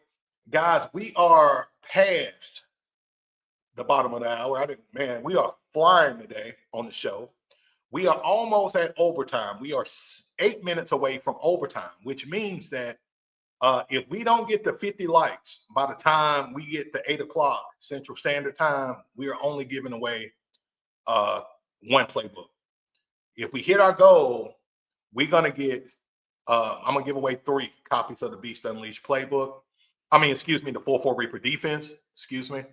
Guys, we are past the bottom of the hour. We are flying today on the show. We are almost at overtime. We are 8 minutes away from overtime, which means that if we don't get to 50 likes by the time we get to 8 o'clock Central Standard Time, we are only giving away one playbook. If we hit our goal, we're going to get, I'm going to give away 3 copies of the Beast Unleashed playbook. The 4-4 Reaper defense, excuse me.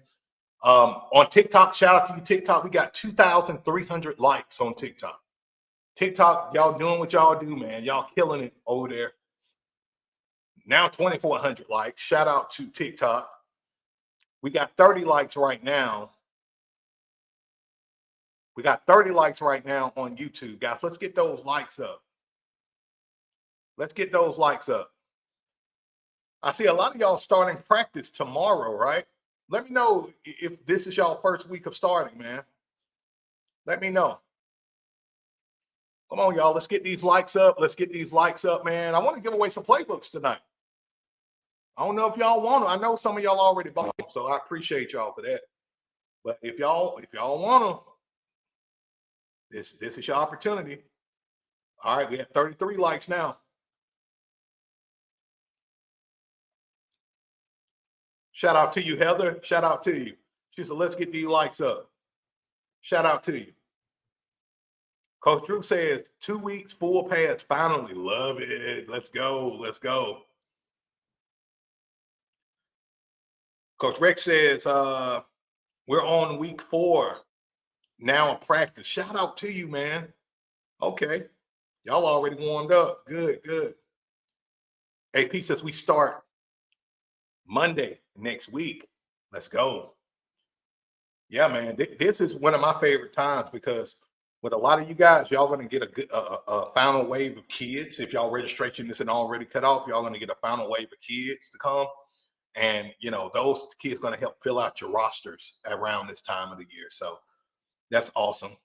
On TikTok, shout out to you, TikTok. We got 2,300 likes on TikTok. TikTok, y'all doing what y'all do, man. Y'all killing it over there. Now 2,400 likes. Shout out to TikTok. We got 30 likes right now. We got 30 likes right now on YouTube. Guys, let's get those likes up. Let's get those likes up. I see a lot of y'all starting practice tomorrow, right? Let me know if this is y'all first week of starting, man. Let me know. Come on, y'all. Let's get these likes up. Let's get these likes up, man. I want to give away some playbooks tonight. I don't know if y'all want them. I know some of y'all already bought them, so I appreciate y'all for that. But if y'all want them, this is your opportunity. All right, we have 33 likes now. Shout out to you, Heather. Shout out to you. She said, let's get these likes up. Shout out to you. Coach Drew says 2 weeks, full pads. Finally, love it. Let's go. Let's go. Coach Rex says we're on week 4 now in practice. Shout out to you, man. Okay. Y'all already warmed up. Good, good. AP says we start Monday next week. Let's go. Yeah, man. This is one of my favorite times because with a lot of you guys, y'all going to get a final wave of kids. If y'all registration isn't already cut off, y'all going to get a final wave of kids to come. And, those kids going to help fill out your rosters around this time of the year. So that's awesome.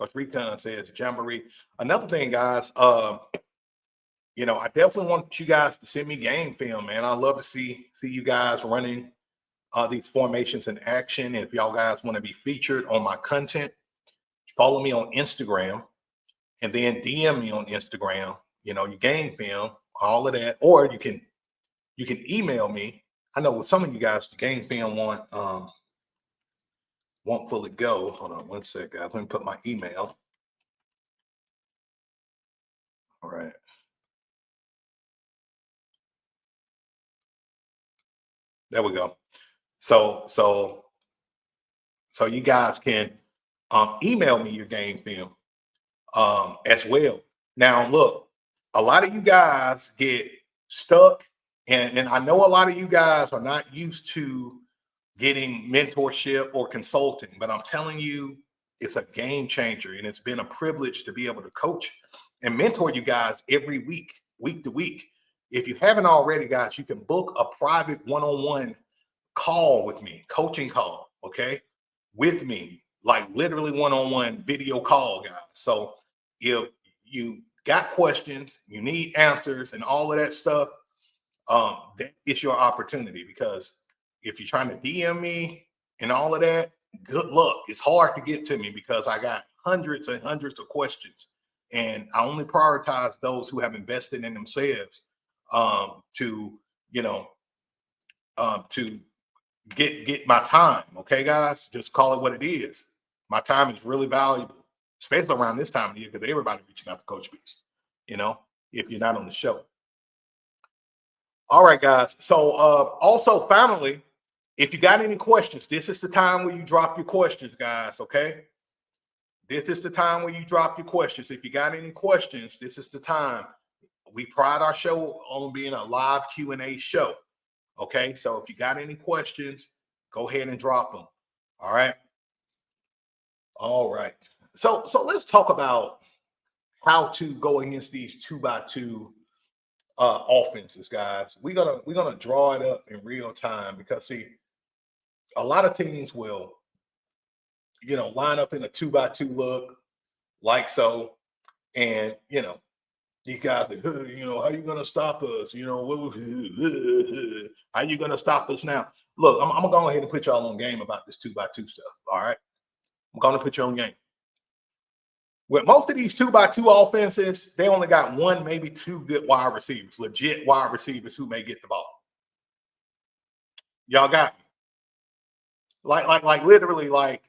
Coach Recon says Jamboree. Another thing, guys, I definitely want you guys to send me game film, man. I love to see you guys running these formations in action. And if y'all guys want to be featured on my content, follow me on Instagram and then DM me on Instagram, your game film, all of that. Or you can email me. I know with some of you guys, the game film won't fully go. Hold on one sec, guys. Let me put my email. All right. There we go. So you guys can email me your game film as well. Now, look, a lot of you guys get stuck, and I know a lot of you guys are not used to getting mentorship or consulting, but I'm telling you, it's a game changer, and it's been a privilege to be able to coach and mentor you guys every week, week to week. If you haven't already, guys, you can book a private one-on-one call with me, coaching call, okay, with me, like literally one-on-one video call, guys. So if you got questions, you need answers and all of that stuff, that is your opportunity, because if you're trying to DM me and all of that, good luck. It's hard to get to me because I got hundreds and hundreds of questions, and I only prioritize those who have invested in themselves to, you know, to get my time. Okay, guys, just call it what it is. My time is really valuable, especially around this time of year, because everybody reaching out to Coach Beast, you know, if you're not on the show. All right, guys. So also, finally, if you got any questions, this is the time where you drop your questions, guys, okay? This is the time where you drop your questions. If you got any questions, this is the time. We pride our show on being a live Q&A show, okay? So if you got any questions, go ahead and drop them, all right? All right. So let's talk about how to go against these 2x2 offenses, guys. We're gonna draw it up in real time, because see, a lot of teams will, you know, line up in a 2x2 look like so, and you know, these guys are, you know, how you gonna stop us? You know, how you gonna stop us now? Look, I'm gonna go ahead and put y'all on game about this 2x2 stuff. All right, I'm gonna put you on game. With most of these 2x2 offenses, they only got one, maybe two good wide receivers, legit wide receivers who may get the ball. Y'all got me? Like literally, like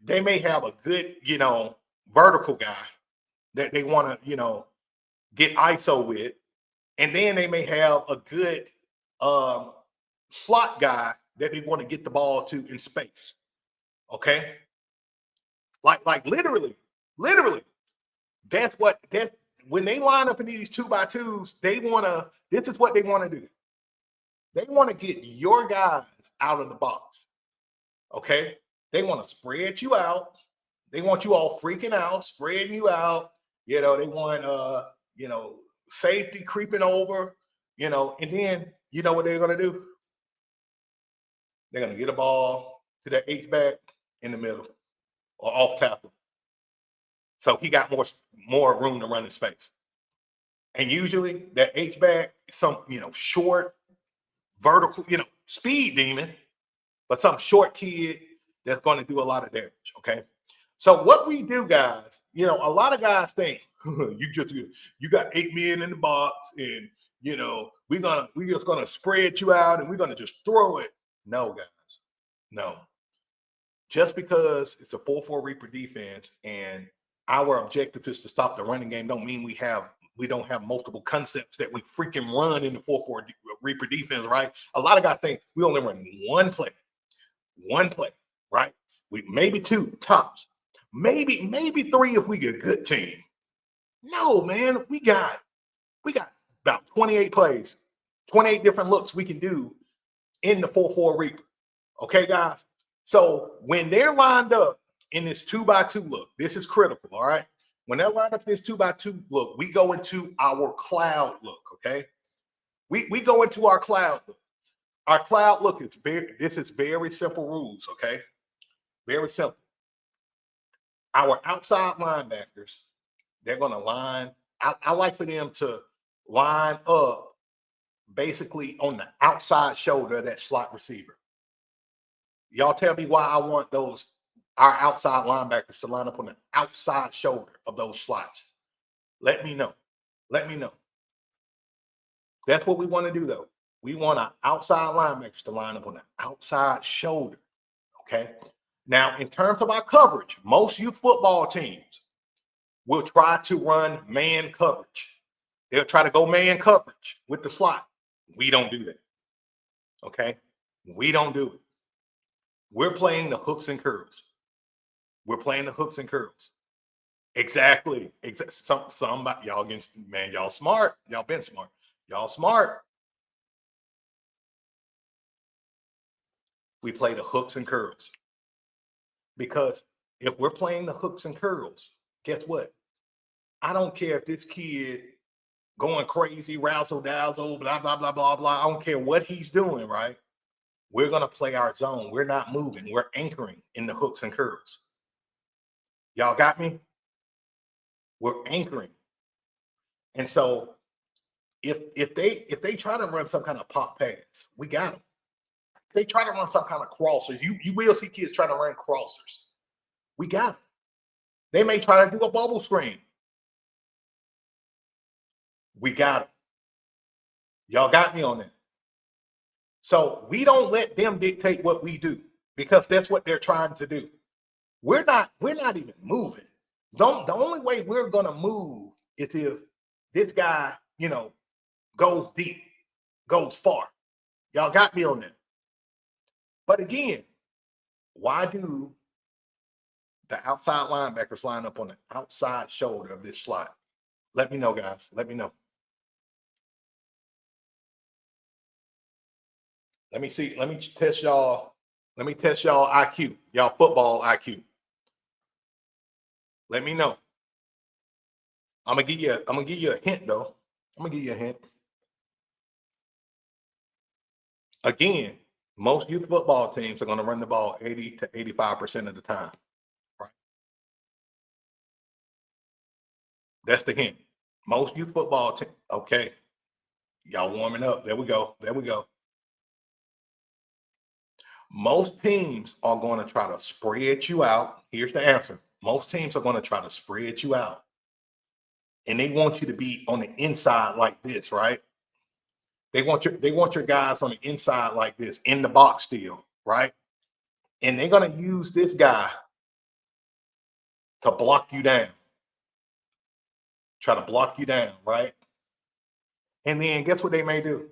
they may have a good, you know, vertical guy that they want to, you know, get ISO with, and then they may have a good slot guy that they want to get the ball to in space. Okay, like literally. That's when they line up in these 2x2s, they want to. This is what they want to do. They want to get your guys out of the box. Okay, they want to spread you out. They want you all freaking out, spreading you out. You know, they want you know, safety creeping over. You know, and then you know what they're gonna do? They're gonna get a ball to that H-back in the middle or off tackle. So he got more room to run in space. And usually that H-back is some, you know, short, vertical, you know, speed demon, but some short kid that's going to do a lot of damage. Okay. So what we do, guys, you know, a lot of guys think you got 8 men in the box, and you know, we're just gonna spread you out and we're gonna just throw it. No, guys, no. Just because it's a 4-4 Reaper defense and our objective is to stop the running game, don't mean we don't have multiple concepts that we freaking run in the 4-4 Reaper defense, right? A lot of guys think we only run one play, right? We maybe two tops, maybe three if we get a good team. No, man, we got about 28 plays, 28 different looks we can do in the 4-4 Reaper. Okay, guys. So when they're lined up in this 2x2 look, this is critical. All right. When they're lined up in this 2x2 look, we go into our cloud look. Okay. We go into our cloud look. Our cloud look is this is very simple rules. Okay. Very simple. Our outside linebackers, they're going to line. I like for them to line up basically on the outside shoulder of that slot receiver. Y'all tell me why I want our outside linebackers to line up on the outside shoulder of those slots. Let me know. Let me know. That's what we want to do, though. We want our outside linebackers to line up on the outside shoulder. Okay. Now, in terms of our coverage, most youth football teams will try to run man coverage. They'll try to go man coverage with the slot. We don't do that. Okay. We don't do it. We're playing the hooks and curls. We're playing the hooks and curls. Exactly. Somebody, y'all against, man, y'all smart. Y'all been smart. Y'all smart. We play the hooks and curls. Because if we're playing the hooks and curls, guess what? I don't care if this kid going crazy, razzle dazzle, blah, blah, blah, blah, blah. I don't care what he's doing, right? We're going to play our zone. We're not moving. We're anchoring in the hooks and curls. Y'all got me? We're anchoring. And so if they try to run some kind of pop pass, we got them. If they try to run some kind of crossers, you will see kids try to run crossers. We got them. They may try to do a bubble screen. We got them. Y'all got me on that. So we don't let them dictate what we do because that's what they're trying to do. We're not even moving. The only way we're gonna move is if this guy, goes deep, goes far. Y'all got me on that. But again, why do the outside linebackers line up on the outside shoulder of this slot? Let me know, guys. Let me know. Let me see. Let me test y'all. Let me test y'all IQ, y'all football IQ. Let me know. I'm gonna give you a hint though. I'm gonna give you a hint. Again, most youth football teams are gonna run the ball 80 to 85% of the time. Right? That's the hint. Most youth football teams. Okay. Y'all warming up. There we go. There we go. Most teams are going to try to spread you out. Here's the answer. Most teams are going to try to spread you out. And they want you to be on the inside like this, right? They want your guys on the inside like this, in the box still, right? And they're going to use this guy to block you down. Try to block you down, right? And then guess what they may do?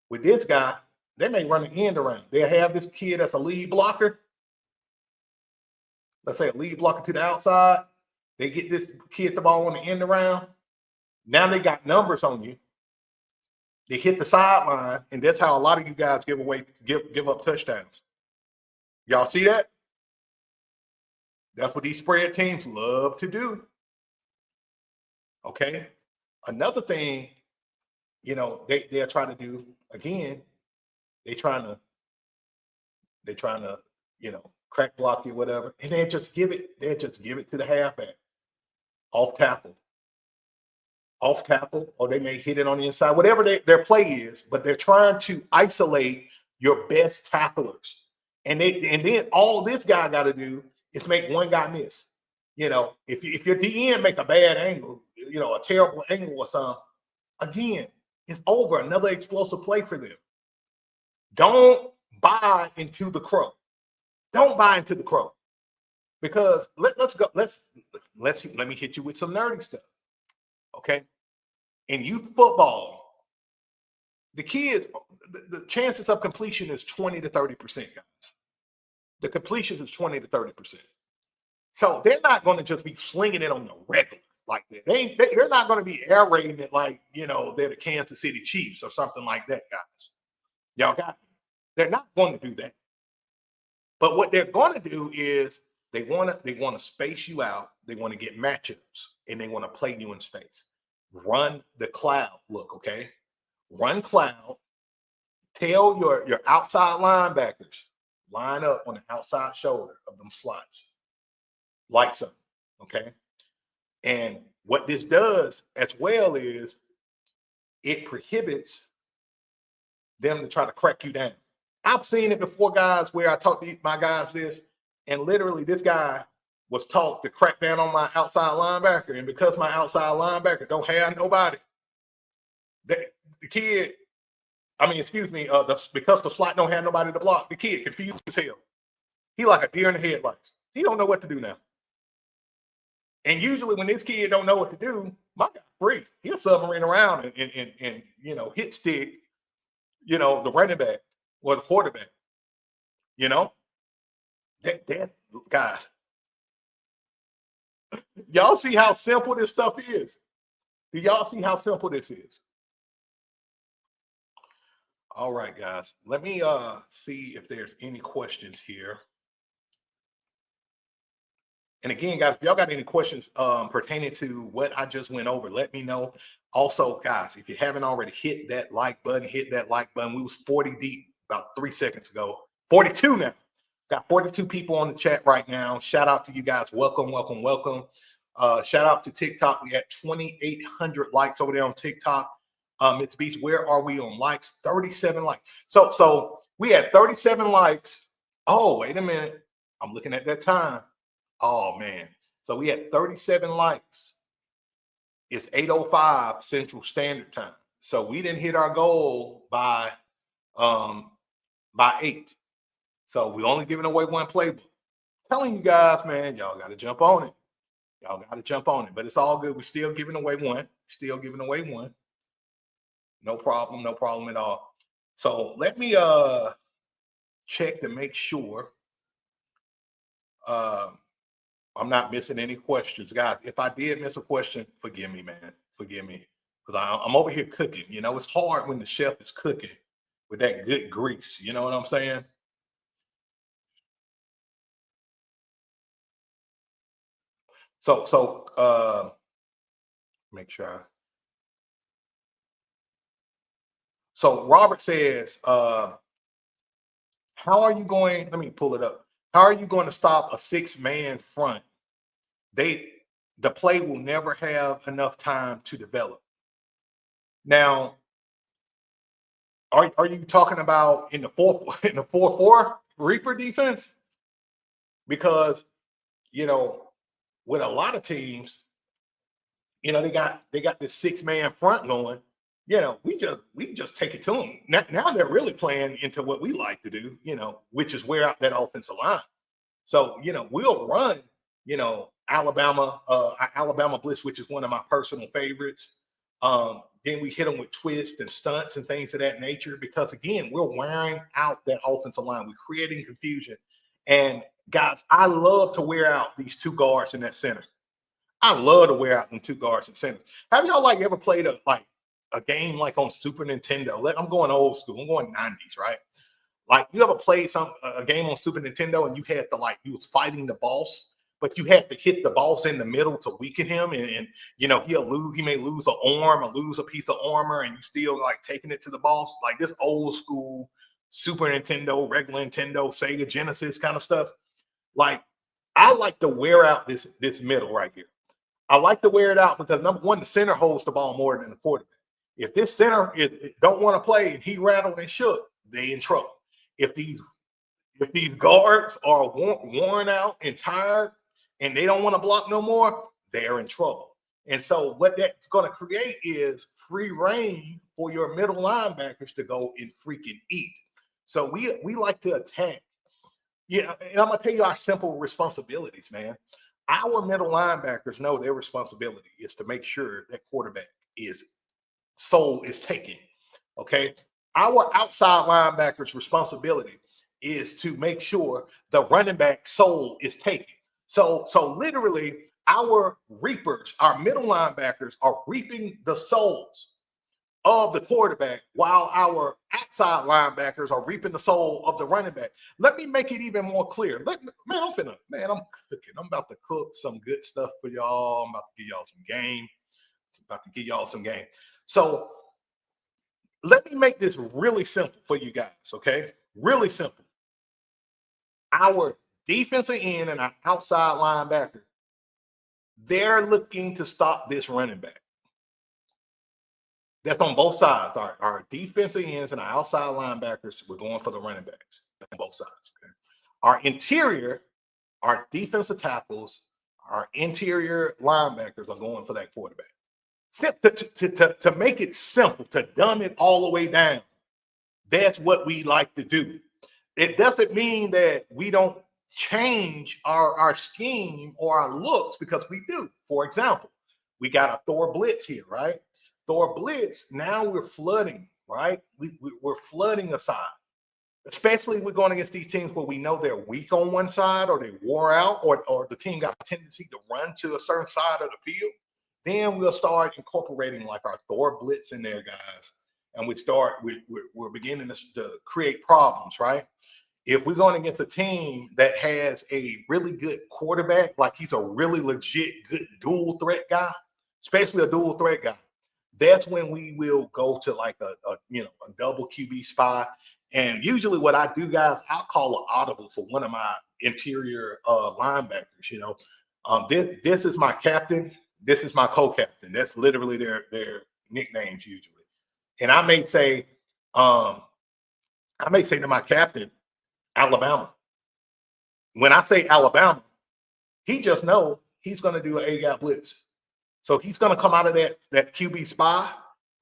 With this guy, they may run an end around. They'll have this kid that's a lead blocker. Let's say a lead blocker to the outside. They get this kid the ball on the end around. Now they got numbers on you. They hit the sideline, and that's how a lot of you guys give up touchdowns. Y'all see that? That's what these spread teams love to do. Okay. Another thing, they're trying to do again. They're trying to, crack block you, whatever, and they just give it to the halfback. Off tackle, or they may hit it on the inside, whatever their play is, but they're trying to isolate your best tacklers. And then all this guy got to do is make one guy miss. If your DN make a bad angle, a terrible angle or something, again, it's over. Another explosive play for them. Don't buy into the crow. Don't buy into the crow. Because let me hit you with some nerdy stuff. Okay. In youth football, the kids, the chances of completion is 20 to 30%, guys. The completions is 20 to 30%. So they're not going to just be slinging it on the regular like that. They're not going to be air raiding it like, they're the Kansas City Chiefs or something like that, guys. Y'all got me? They're not going to do that. But what they're going to do is they want to space you out. They want to get matchups, and they want to play you in space. Run the cloud look, okay? Run cloud. Tell your outside linebackers, line up on the outside shoulder of them slots. Like so, okay? And what this does as well is it prohibits them to try to crack you down. I've seen it before, guys, where I talk to my guys this, and literally this guy was taught to crack down on my outside linebacker. And because my outside linebacker don't have nobody, the kid, because the slot don't have nobody to block, the kid confused as hell. He like a deer in the headlights. He don't know what to do now. And usually when this kid don't know what to do, my guy free. He'll submarine around and hit stick, the running back. or the quarterback. You know, guys, y'all see how simple this stuff is? Do y'all see how simple this is? All right, guys. Let me see if there's any questions here. And again, guys, if y'all got any questions pertaining to what I just went over, let me know. Also, guys, if you haven't already, hit that like button, hit that like button. We was 40 deep about 3 seconds ago. 42 now. Got 42 people on the chat right now. Shout out to you guys. Welcome, welcome, welcome. Shout out to TikTok. We had 2,800 likes over there on TikTok. It's Beach. Where are we on likes? 37 likes. So we had 37 likes. Oh, wait a minute. I'm looking at that time. Oh man. So we had 37 likes. It's 8:05 Central Standard Time. So we didn't hit our goal by 8. So we only giving away one playbook. Telling you guys, man, y'all got to jump on it. Y'all got to jump on it. But it's all good. We're still giving away one. Still giving away one. No problem. No problem at all. So let me check to make sure I'm not missing any questions. Guys, if I did miss a question, forgive me, man. Forgive me. Because I'm over here cooking. You know, it's hard when the chef is cooking with that good grease. You know what I'm saying? So make sure. So Robert says, how are you going? Let me pull it up. How are you going to stop a 6-man front? The play will never have enough time to develop. Now, are you talking about in the 4-4 Reaper defense? Because you know, with a lot of teams, you know, they got this 6-man front going. You know, we just take it to them. Now they're really playing into what we like to do, you know, which is wear out that offensive line. So, you know, we'll run, you know, Alabama blitz, which is one of my personal favorites. Then we hit them with twists and stunts and things of that nature, because again, we're wearing out that offensive line. We're creating confusion. And guys, I love to wear out these 2 guards in that center. I love to wear out them 2 guards in center. Have y'all ever played a game like on Super Nintendo? I'm going old school. I'm going 90s, right? Like, you ever played a game on Super Nintendo and you had to you was fighting the boss, but you had to hit the boss in the middle to weaken him, and you know, he may lose an arm or lose a piece of armor, and you still taking it to the boss, like this old school Super Nintendo, regular Nintendo, Sega Genesis kind of stuff. Like, I like to wear out this middle right here. I like to wear it out because, number one, the center holds the ball more than the quarterback. If this center don't want to play and he rattled and shook, they in trouble. If these guards are worn out and tired and they don't want to block no more, they're in trouble. And so what that's going to create is free reign for your middle linebackers to go and freaking eat. So we like to attack. Yeah, and I'm going to tell you our simple responsibilities, man. Our middle linebackers know their responsibility is to make sure that quarterback soul is taken. Okay. Our outside linebackers' responsibility is to make sure the running back soul is taken. So literally, our reapers, our middle linebackers, are reaping the souls of the quarterback, while our outside linebackers are reaping the soul of the running back. Let me make it even more clear. I'm cooking. I'm about to cook some good stuff for y'all. I'm about to give y'all some game. So let me make this really simple for you guys, okay? Really simple. Our defensive end and our outside linebacker, they're looking to stop this running back. That's on both sides. Our defensive ends and our outside linebackers, we're going for the running backs on both sides. Okay? Our interior, our defensive tackles, our interior linebackers are going for that quarterback. To make it simple, to dumb it all the way down, that's what we like to do. It doesn't mean that we don't change our scheme or our looks, because we do. For example, we got a Thor blitz here, right? Thor blitz, now we're flooding, right? We're flooding a side. Especially we're going against these teams where we know they're weak on one side or they wore out or the team got a tendency to run to a certain side of the field. Then we'll start incorporating like our Thor blitz in there, guys. And we're beginning to create problems, right? If we're going against a team that has a really good quarterback, like he's a really legit good dual threat guy, especially a dual threat guy, that's when we will go to like a double QB spy. And usually what I do, guys, I'll call an audible for one of my interior linebackers. This is my captain. This is my co-captain. That's literally their nicknames usually. And I may say to my captain, Alabama. When I say Alabama, he just knows he's going to do an A-gap blitz. So he's going to come out of that QB spy,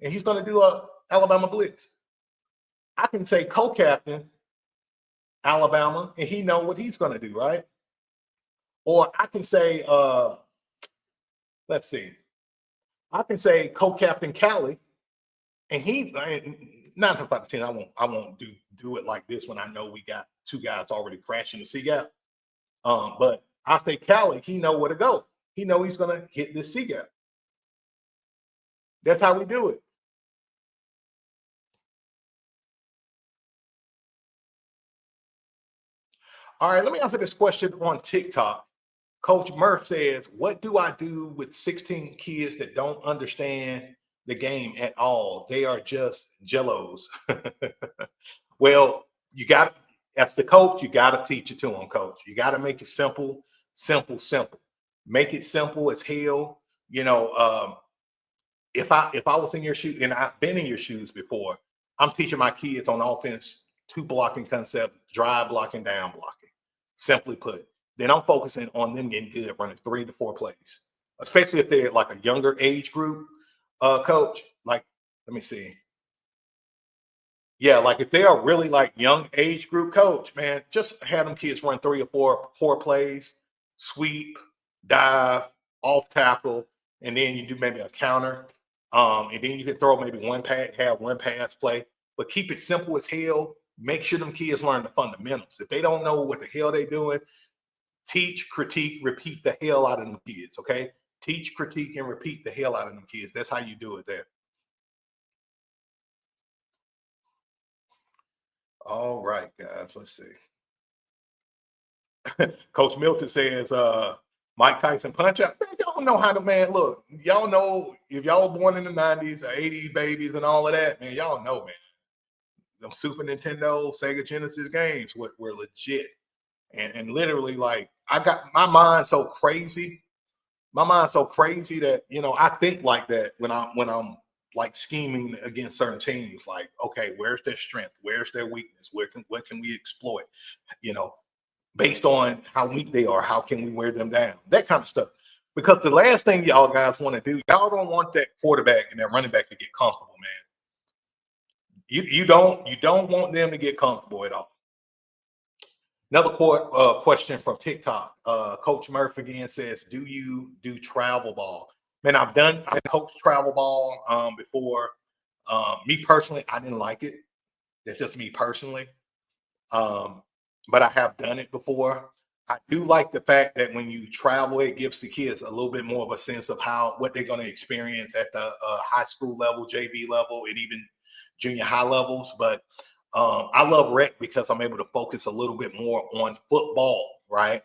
and he's going to do a Alabama blitz. I can say co-captain Alabama, and he know what he's going to do, right? Or I can say, let's see, I can say co-captain Cali, and he 9 times out of 10, I won't do it like this when I know we got two guys already crashing the C gap. But I say Cali, he know where to go. He know he's going to hit this C gap. That's how we do it. All right, let me answer this question on TikTok. Coach Murph says, what do I do with 16 kids that don't understand the game at all? They are just jellos. Well, as the coach, you got to teach it to them, coach. You got to make it simple, simple, simple. Make it simple as hell. If I was in your shoes, and I've been in your shoes before, I'm teaching my kids on offense 2 blocking concept, drive blocking, down blocking. Simply put, then I'm focusing on them getting good running 3 to 4 plays, especially if they're like a younger age group, coach. Like, let me see. Yeah, like if they are really like young age group, coach, man, just have them kids run 3 or 4 plays, sweep, dive, off tackle, and then you do maybe a counter. And then you can throw maybe have one pass play, but keep it simple as hell. Make sure them kids learn the fundamentals. If they don't know what the hell they're doing, teach, critique, repeat the hell out of them kids, okay? Teach, critique, and repeat the hell out of them kids. That's how you do it there. All right, guys, let's see. Coach Milton says, Mike Tyson punch out. Man, y'all know how to, man, look, y'all know if y'all were born in the 90s or 80s babies and all of that, man, y'all know, man. Them Super Nintendo, Sega Genesis games were legit. And literally, like, I got my mind so crazy. My mind's so crazy that, I think like that when I'm like scheming against certain teams, like, okay, where's their strength? Where's their weakness? What can we exploit? Based on how weak they are, how can we wear them down? That kind of stuff. Because the last thing y'all guys want to do, y'all don't want that quarterback and that running back to get comfortable, man. You don't want them to get comfortable at all. Another question from TikTok. Coach Murphy again says, do you do travel ball? Man, I coached travel ball before. Me personally, I didn't like it. That's just me personally. But I have done it before. I do like the fact that when you travel, it gives the kids a little bit more of a sense of what they're going to experience at the high school level, JV level, and even junior high levels. But I love rec because I'm able to focus a little bit more on football, right?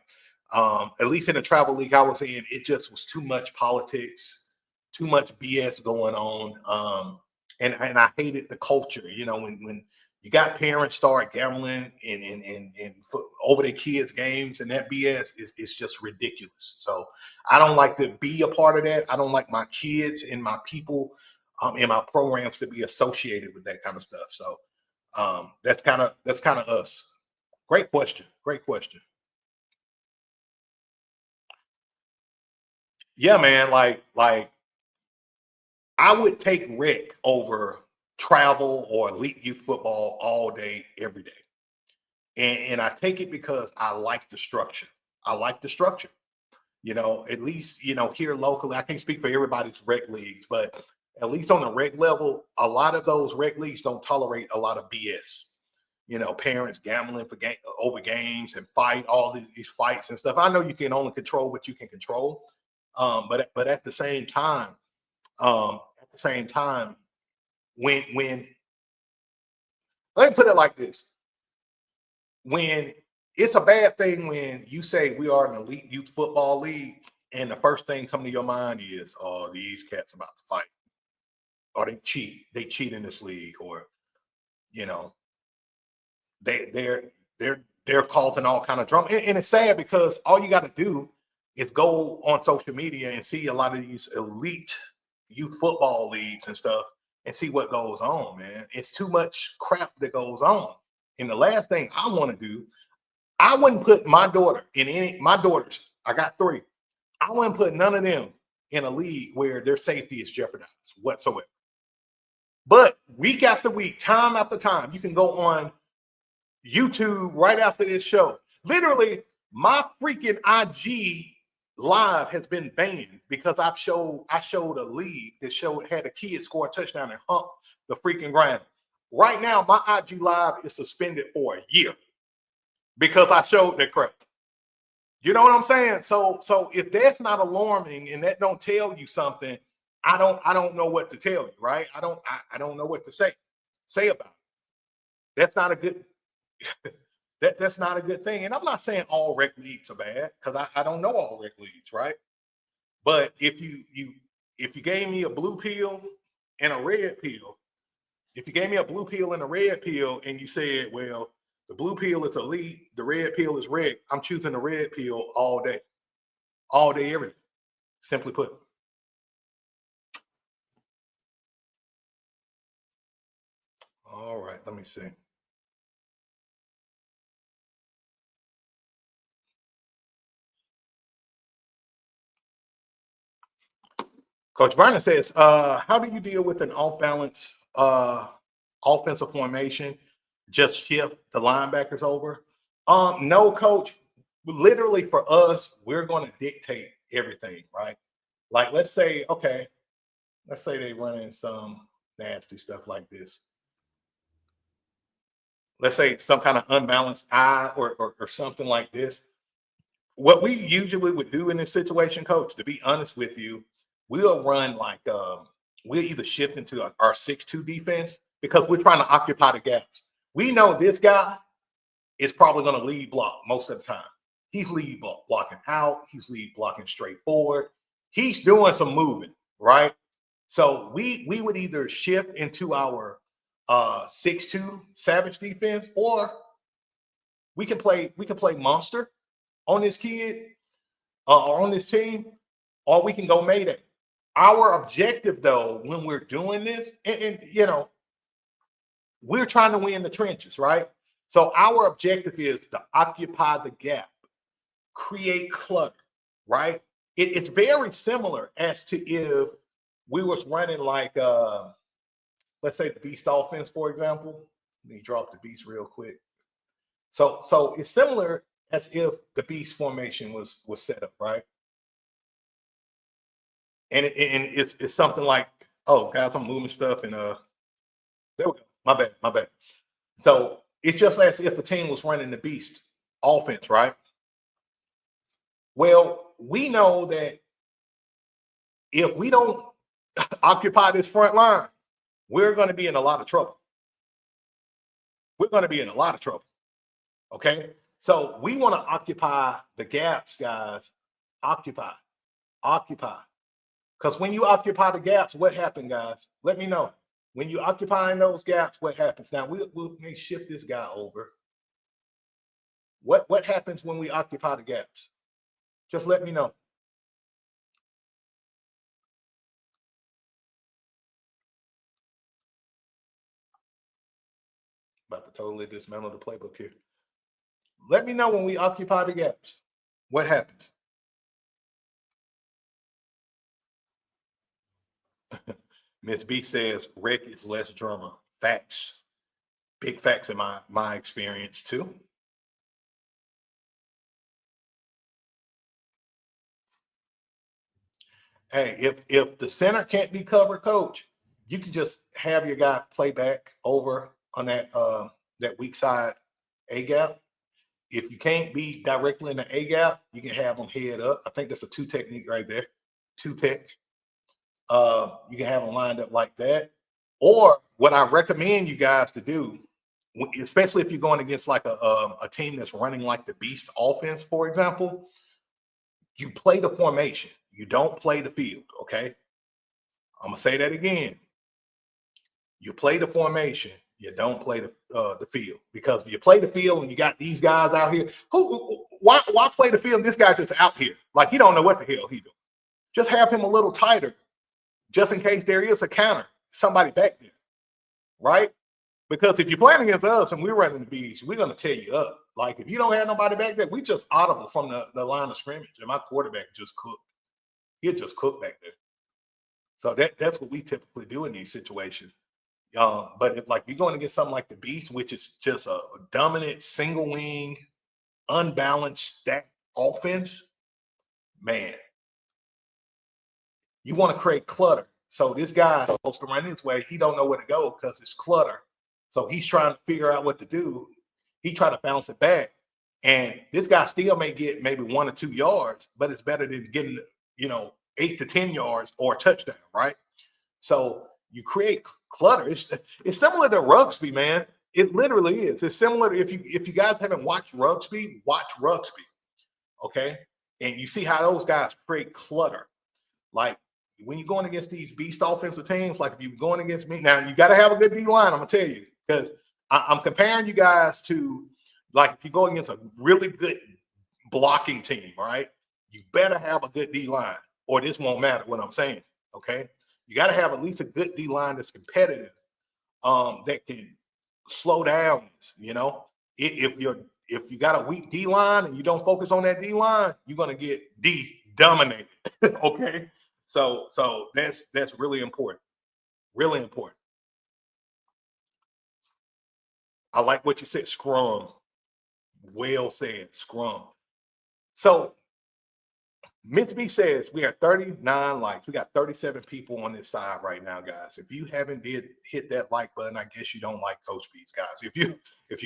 At least in the travel league I was in, it just was too much politics, too much BS going on. And I hated the culture, when you got parents start gambling and over their kids' games, and that BS is just ridiculous. So I don't like to be a part of that. I don't like my kids and my people in my programs to be associated with that kind of stuff. So that's kind of us. Great question. Yeah, man. Like I would take rec over travel or elite youth football all day, every day. And I take it because I like the structure. At least, here locally, I can't speak for everybody's rec leagues, but at least on the rec level, a lot of those rec leagues don't tolerate a lot of BS. parents gambling for over games and fight all these fights and stuff. I know you can only control what you can control, but at the same time, when let me put it like this: when it's a bad thing when you say we are an elite youth football league, and the first thing coming to your mind is, "Oh, these cats about to fight, or they cheat in this league, or they're causing all kind of drama." And it's sad because all you got to do is go on social media and see a lot of these elite youth football leagues and stuff and see what goes on, man. It's too much crap that goes on. And the last thing I want to do, I wouldn't put my daughter in my daughters, I got 3. I wouldn't put none of them in a league where their safety is jeopardized whatsoever. But week after week, time after time, you can go on YouTube right after this show. Literally, my freaking IG live has been banned because I showed a league that had a kid score a touchdown and hump the freaking ground. Right now, my IG live is suspended for a year because I showed that crap. You know what I'm saying? So if that's not alarming and that don't tell you something, I don't know what to tell you, right? I don't know what to say about it. That's not a good that's not a good thing. And I'm not saying all rec leagues are bad, because I don't know all rec leagues, right? But if you gave me a blue pill and a red pill, and you said, well, the blue pill is elite, the red pill is rec, I'm choosing the red pill all day, every day. Simply put. All right, let me see. Coach Vernon says, how do you deal with an off-balance offensive formation? Just shift the linebackers over? No, coach. Literally for us, we're going to dictate everything, right? Like, let's say they running some nasty stuff like this. Let's say some kind of unbalanced eye or something like this. What we usually would do in this situation, coach, to be honest with you, we'll run like we'll either shift into our 6-2 defense because we're trying to occupy the gaps. We know this guy is probably going to lead block most of the time. He's lead blocking out. He's lead blocking straight forward. He's doing some moving, right? So we would either shift into our 6-2 savage defense, or we can play monster on this kid or on this team, or we can go Mayday. Our objective, though, when we're doing this, and we're trying to win the trenches, right? So our objective is to occupy the gap, create clutter, right? It's very similar as to if we was running like, let's say the beast offense, for example. Let me drop the beast real quick. So it's similar as if the beast formation was set up, right? And it's something like, oh, guys, I'm moving stuff, and there we go. My bad. So it's just as if a team was running the beast offense, right? Well, we know that if we don't occupy this front line, we're going to be in a lot of trouble. Okay? So we want to occupy the gaps, guys. Occupy. Because when you occupy the gaps, what happens, guys? Let me know. When you occupying those gaps, what happens? Now, we'll may shift this guy over. What happens when we occupy the gaps? Just let me know. About to totally dismantle the playbook here. Let me know when we occupy the gaps. What happens? Miss B says, Rick is less drama. Facts. Big facts in my experience too. Hey, if the center can't be covered, coach, you can just have your guy play back over on that that weak side A gap. If you can't be directly in the A gap, you can have them head up. I think that's a 2 technique right there. 2 tech. You can have them lined up like that. Or what I recommend you guys to do, especially if you're going against like a team that's running like the beast offense, for example, you play the formation. You don't play the field. Okay. I'm gonna say that again. You play the formation. You don't play the field, because if you play the field and you got these guys out here, why play the field? This guy just out here like he don't know what the hell he doing. Just have him a little tighter, just in case there is a counter, somebody back there, right? Because if you're playing against us and we're running the beach, we're gonna tear you up. Like if you don't have nobody back there, we just audible from the line of scrimmage, and my quarterback just cooked. He just cooked back there. So that's what we typically do in these situations. But if like you're going to get something like the beast, which is just a dominant single wing, unbalanced stacked offense, man, you want to create clutter. So this guy supposed to run this way, he don't know where to go because it's clutter. So he's trying to figure out what to do. He try to bounce it back, and this guy still may get maybe 1 or 2 yards, but it's better than getting 8 to 10 yards or a touchdown, right? So you create clutter. It's similar to rugby, man. It literally is. It's similar. If you guys haven't watched rugby, watch rugby, okay? And you see how those guys create clutter. Like when you're going against these beast offensive teams, like if you're going against me, now you got to have a good D line. I'm gonna tell you, because I'm comparing you guys to, like, if you go against a really good blocking team, right? You better have a good D line, or this won't matter. What I'm saying, okay? You got to have at least a good D line that's competitive, that can slow down. If you got a weak D line and you don't focus on that D line, you're gonna get dominated. Okay, so that's really important. Really important. I like what you said, scrum. Well said, scrum. So Minty says we have 39 likes. We got 37 people on this side right now, guys. If you haven't hit that like button, I guess you don't like Coach B's, guys. If you're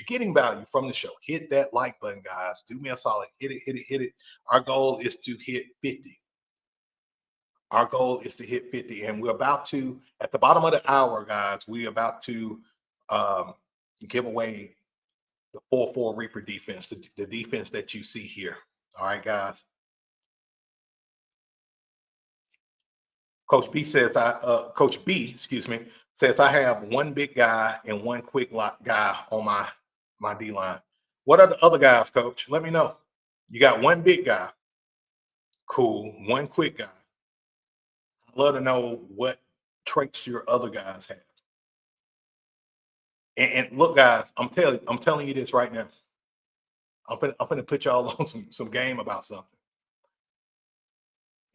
getting value from the show, hit that like button, guys. Do me a solid. Hit it. Our goal is to hit 50. Our goal is to hit 50. And we're about to, at the bottom of the hour, guys, we're about to give away the 4-4 Reaper defense, the defense that you see here. All right, guys. Coach B, says I have one big guy and one quick guy on my D line. What are the other guys, Coach? Let me know. You got one big guy. Cool. One quick guy. I'd love to know what traits your other guys have. And look, guys, I'm telling you this right now. I'm gonna put y'all on some game about something.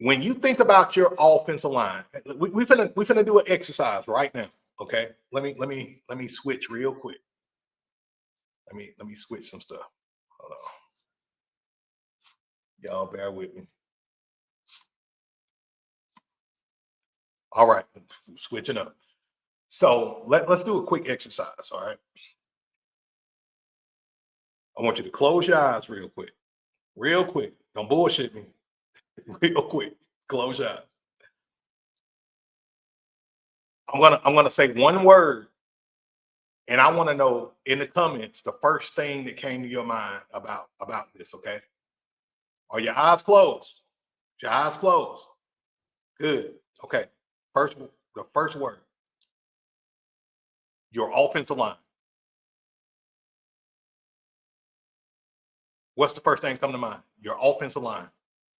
When you think about your offensive line, we finna do an exercise right now. Okay, let me switch real quick. Let me switch some stuff. Hold on, y'all bear with me. All right, switching up. So let's do a quick exercise. All right, I want you to close your eyes real quick. Don't bullshit me. Real quick, close your eyes. I'm gonna say one word, and I want to know in the comments the first thing that came to your mind about this. Okay? Are your eyes closed? Your eyes closed. Good. Okay. The first word. Your offensive line. What's the first thing come to mind? Your offensive line.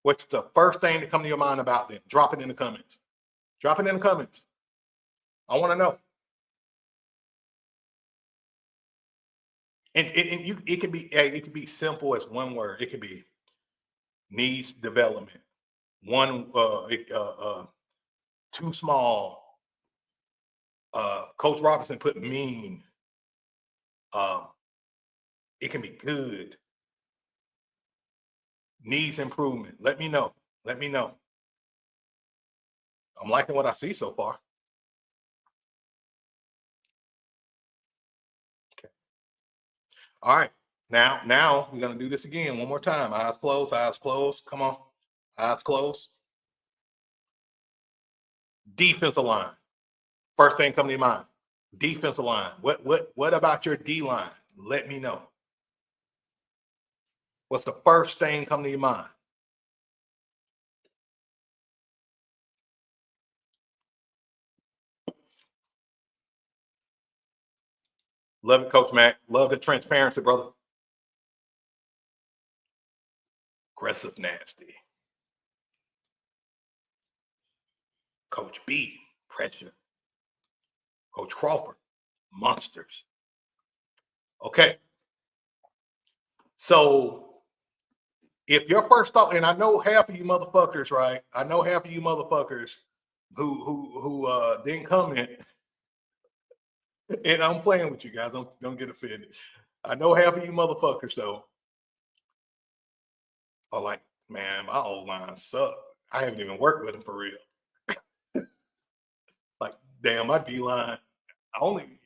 What's the first thing that come to your mind about them? Drop it in the comments. Drop it in the comments. I want to know. And it can be simple as one word. It could be needs development. One too small. Coach Robinson put mean. It can be good. Needs improvement. Let me know. Let me know. I'm liking what I see so far. Okay. All right. Now we're going to do this again one more time. Eyes closed, eyes closed. Come on. Eyes closed. Defensive line. First thing come to your mind. Defensive line. What about your D line? Let me know. What's the first thing come to your mind? Love it, Coach Mac. Love the transparency, brother. Aggressive, nasty. Coach B, pressure. Coach Crawford, monsters. Okay. So if your first thought, and I know half of you motherfuckers, right? I know half of you motherfuckers who didn't comment, and I'm playing with you guys. Don't get offended. I know half of you motherfuckers though are like, man, my old line suck. I haven't even worked with him for real. Like, damn, my D line. I only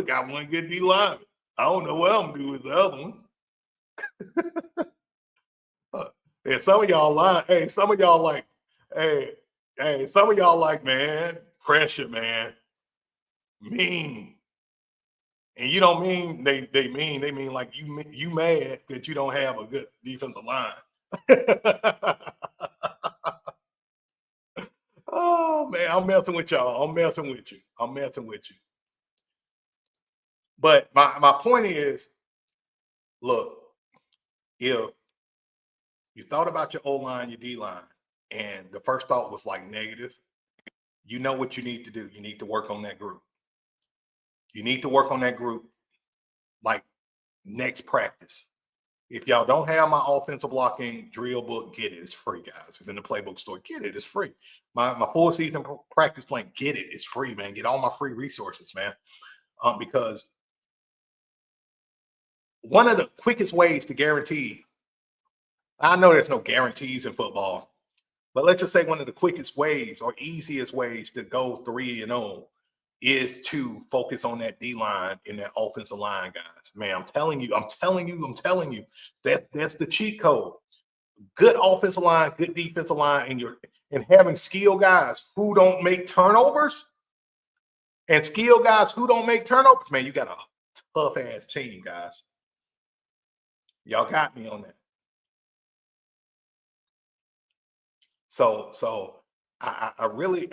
got one good D lineman. I don't know what I'm gonna do with the other ones. And some of y'all like, hey, some of y'all like, some of y'all like, man, pressure, man, mean. And you don't mean they mean, they mean like you mad that you don't have a good defensive line. Oh man, I'm messing with y'all. I'm messing with you. But my point is, look, if you thought about your O line, your D line, and the first thought was like negative, you know what you need to do. You need to work on that group. You need to work on that group like next practice. If y'all don't have my offensive blocking drill book, get it. It's free, guys. It's in the Playbook store. Get it. It's free. My full season practice plan, get it. It's free, man. Get all my free resources, man. Because one of the quickest ways to guarantee, I know there's no guarantees in football, but let's just say one of the quickest ways or easiest ways to go 3-0 is to focus on that D line and that offensive line, guys. Man, I'm telling you, that's the cheat code. Good offensive line, good defensive line, and having skill guys who don't make turnovers, and skill guys who don't make turnovers. Man, you got a tough ass team, guys. Y'all got me on that. So I really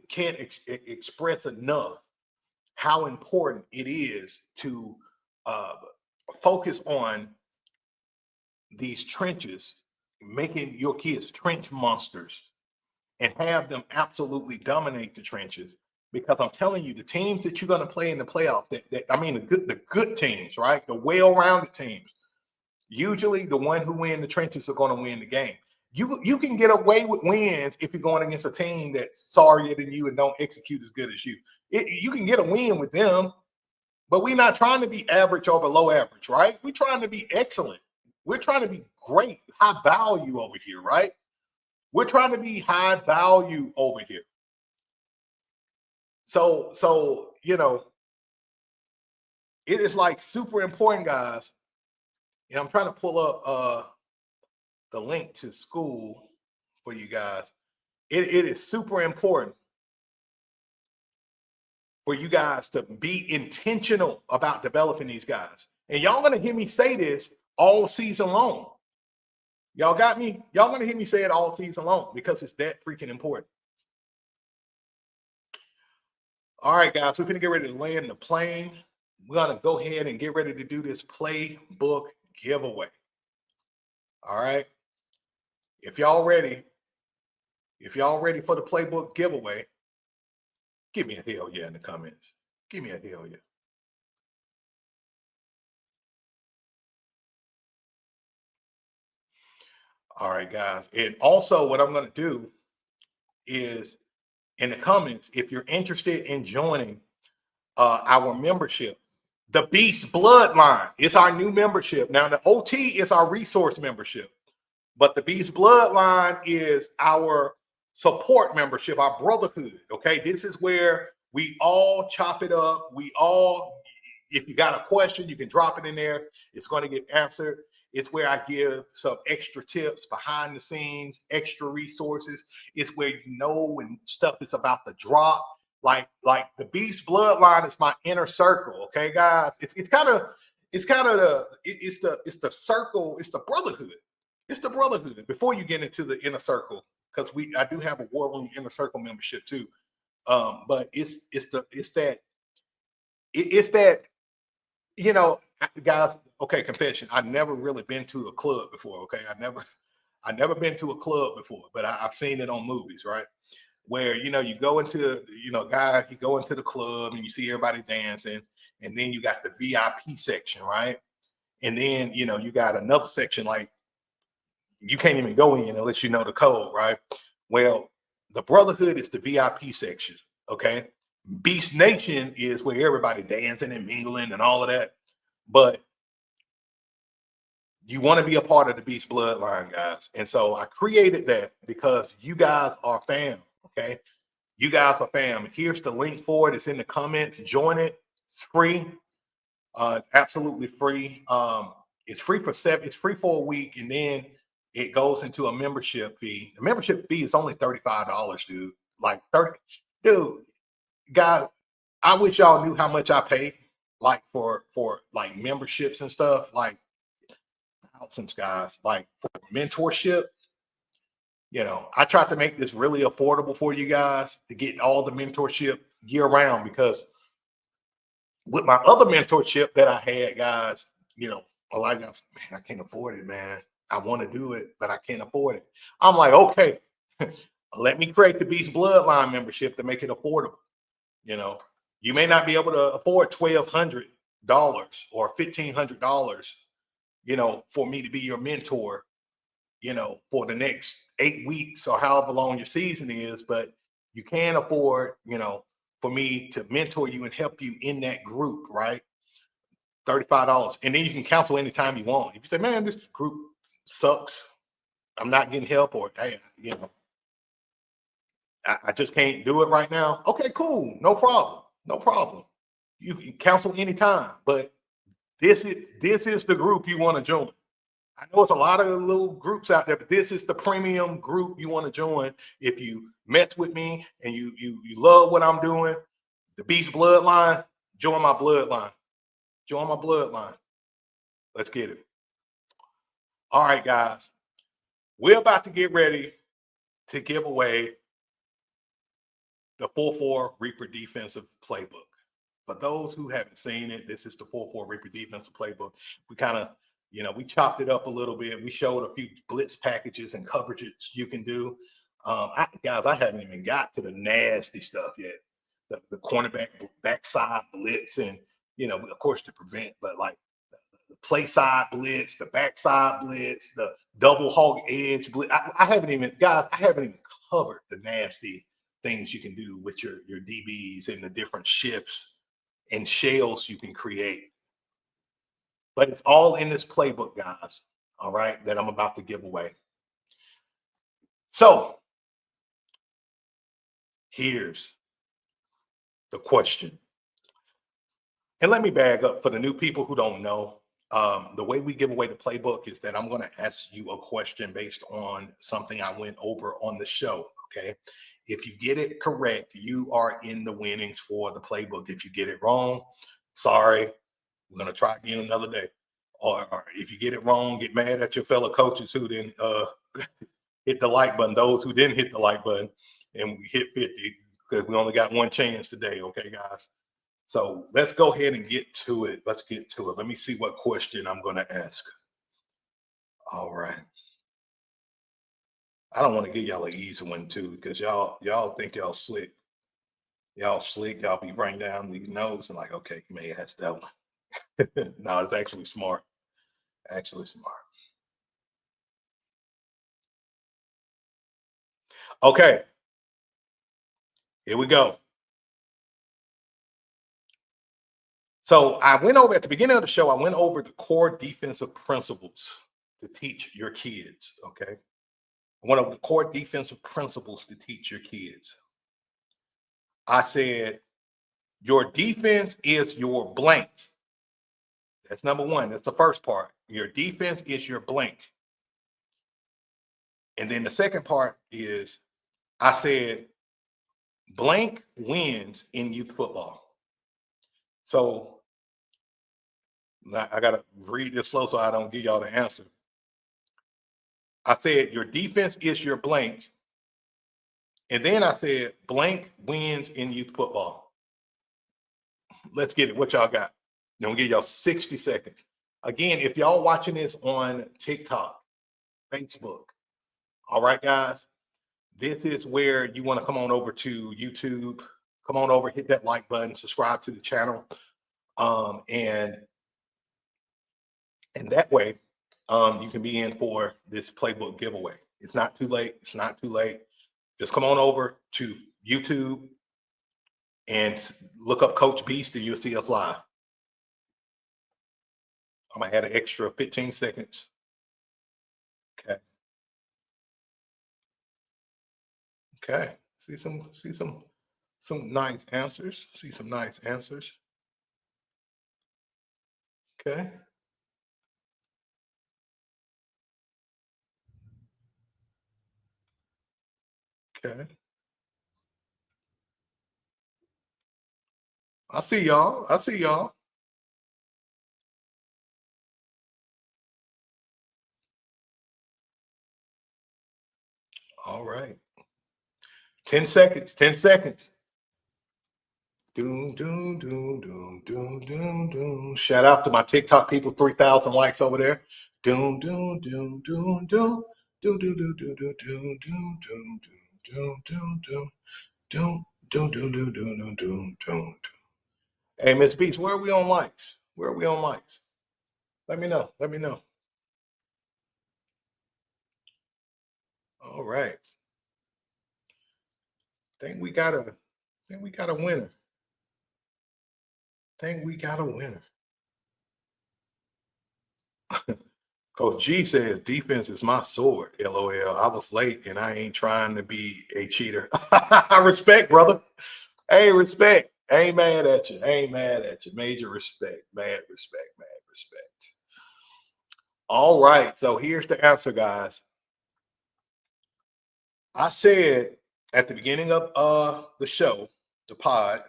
can't express enough how important it is to focus on these trenches, making your kids trench monsters, and have them absolutely dominate the trenches. Because I'm telling you, the teams that you're going to play in the playoffs, the good teams, right? The well-rounded teams, usually the one who win the trenches are going to win the game. You can get away with wins if you're going against a team that's sorrier than you and don't execute as good as you. You can get a win with them, but we're not trying to be average or below average, right? We're trying to be excellent. We're trying to be great, high value over here, right? We're trying to be high value over here. So you know, it is like super important, guys. And I'm trying to pull up the link to school for you guys. It is super important for you guys to be intentional about developing these guys. And y'all gonna hear me say this all season long. Y'all got me? Y'all gonna hear me say it all season long because it's that freaking important. All right, guys, we're gonna get ready to land the plane. We're gonna go ahead and get ready to do this playbook giveaway. All right. If y'all ready for the playbook giveaway, give me a hell yeah in the comments. Give me a hell yeah. All right, guys. And also what I'm going to do is in the comments, if you're interested in joining our membership, the Beast Bloodline is our new membership. Now, the OT is our resource membership, but the Beast Bloodline is our support membership, our brotherhood. Okay, this is where we all chop it up. We all, if you got a question, you can drop it in there. It's going to get answered. It's where I give some extra tips behind the scenes, extra resources. It's where you know when stuff is about to drop. Like the Beast Bloodline is my inner circle. Okay, guys. It's the circle, it's the brotherhood. It's the brotherhood before you get into the inner circle, because I do have a War Room inner circle membership too. But it's that, you know, guys. Okay, confession. I've never really been to a club before. Okay, I never been to a club before, but I've seen it on movies, right? Where you go into, guy, you go into the club and you see everybody dancing, and then you got the VIP section, right? And then you got another section like you can't even go in unless you know the code, right? Well, the brotherhood is the VIP section, okay? Beast Nation is where everybody dancing and mingling and all of that. But you want to be a part of the Beast Bloodline, guys. And so I created that because you guys are fam, okay? You guys are fam. Here's the link for it. It's in the comments. Join it. It's free. It's absolutely free. It's free for a week, and then it goes into a membership fee. The membership fee is only $35, dude. Like 30, dude. Guys, I wish y'all knew how much I pay, like for like memberships and stuff, like thousands, guys. Like for mentorship, I tried to make this really affordable for you guys to get all the mentorship year round, because with my other mentorship that I had, guys, a lot of guys, man, I can't afford it, man. I want to do it, but I can't afford it. I'm like, okay, let me create the Beast Bloodline membership to make it affordable. You may not be able to afford $1,200 or $1,500, for me to be your mentor, for the next 8 weeks or however long your season is, but you can afford, for me to mentor you and help you in that group, right? $35. And then you can cancel anytime you want. If you say, man, this group sucks, I'm not getting help, or hey, I just can't do it right now. Okay, cool. No problem. No problem. You can cancel anytime, but this is the group you want to join. I know it's a lot of little groups out there, but this is the premium group you want to join. If you mess with me and you love what I'm doing, the Beast Bloodline, join my bloodline. Join my bloodline. Let's get it. All right, guys. We're about to get ready to give away the 4-4 Reaper Defensive Playbook. For those who haven't seen it, this is the 4-4 Reaper Defensive Playbook. We kind of, we chopped it up a little bit. We showed a few blitz packages and coverages you can do. Guys, I haven't even got to the nasty stuff yet. The cornerback backside blitz, and of course to prevent, but like the play side blitz, the backside blitz, the double hog edge blitz. I haven't even covered the nasty things you can do with your DBs and the different shifts and shells you can create. But it's all in this playbook, guys, all right, that I'm about to give away. So here's the question. And let me bag up for the new people who don't know. The way we give away the playbook is that I'm going to ask you a question based on something I went over on the show, okay? If you get it correct, you are in the winnings for the playbook. If you get it wrong, sorry, we're going to try again another day. Or if you get it wrong, get mad at your fellow coaches who didn't hit the like button, those who didn't hit the like button, and we hit 50 because we only got one chance today, okay, guys? So let's go ahead and get to it. Let's get to it. Let me see what question I'm going to ask. All right. I don't want to give y'all an easy one too, because y'all think y'all slick. Y'all slick. Y'all be writing down these notes and like, okay, you may ask that one. No, it's actually smart. Actually smart. Okay. Here we go. So I went over at the beginning of the show, I went over the core defensive principles to teach your kids, okay? I went over the core defensive principles to teach your kids. I said, your defense is your blank. That's number one. That's the first part. Your defense is your blank. And then the second part is I said blank wins in youth football. So I got to read this slow so I don't give y'all the answer. I said your defense is your blank. And then I said blank wins in youth football. Let's get it. What y'all got? Then we'll give y'all 60 seconds. Again, if y'all watching this on TikTok, Facebook, all right, guys, this is where you want to come on over to YouTube. Come on over, hit that like button, subscribe to the channel. And that way, you can be in for this playbook giveaway. It's not too late. It's not too late. Just come on over to YouTube and look up Coach Beast and you'll see us live. I'm gonna add an extra 15 seconds. Okay. Okay. See some nice answers. See some nice answers. Okay. Okay. I see y'all. I see y'all. All right. 10 seconds. 10 seconds. Doom, doom, doom, doom, doom, doom, doom. Shout out to my TikTok people, 3,000 likes over there. Doom, doom, doom, doom, doom. Doom, doom, doom, doom, doom, doom, doom, doom, doom, doom, doom, doom, doom, doom, doom, doom, doom, doom, doom. Hey, Miss Beats, where are we on likes? Where are we on likes? Let me know. Let me know. All right. Think we got a winner. Think we got a winner. Coach G says defense is my sword. LOL. I was late and I ain't trying to be a cheater. Respect, brother. Hey, respect. Ain't mad at you. Ain't mad at you. Major respect. Mad respect. Mad respect. All right. So here's the answer, guys. I said at the beginning of the show, the pod,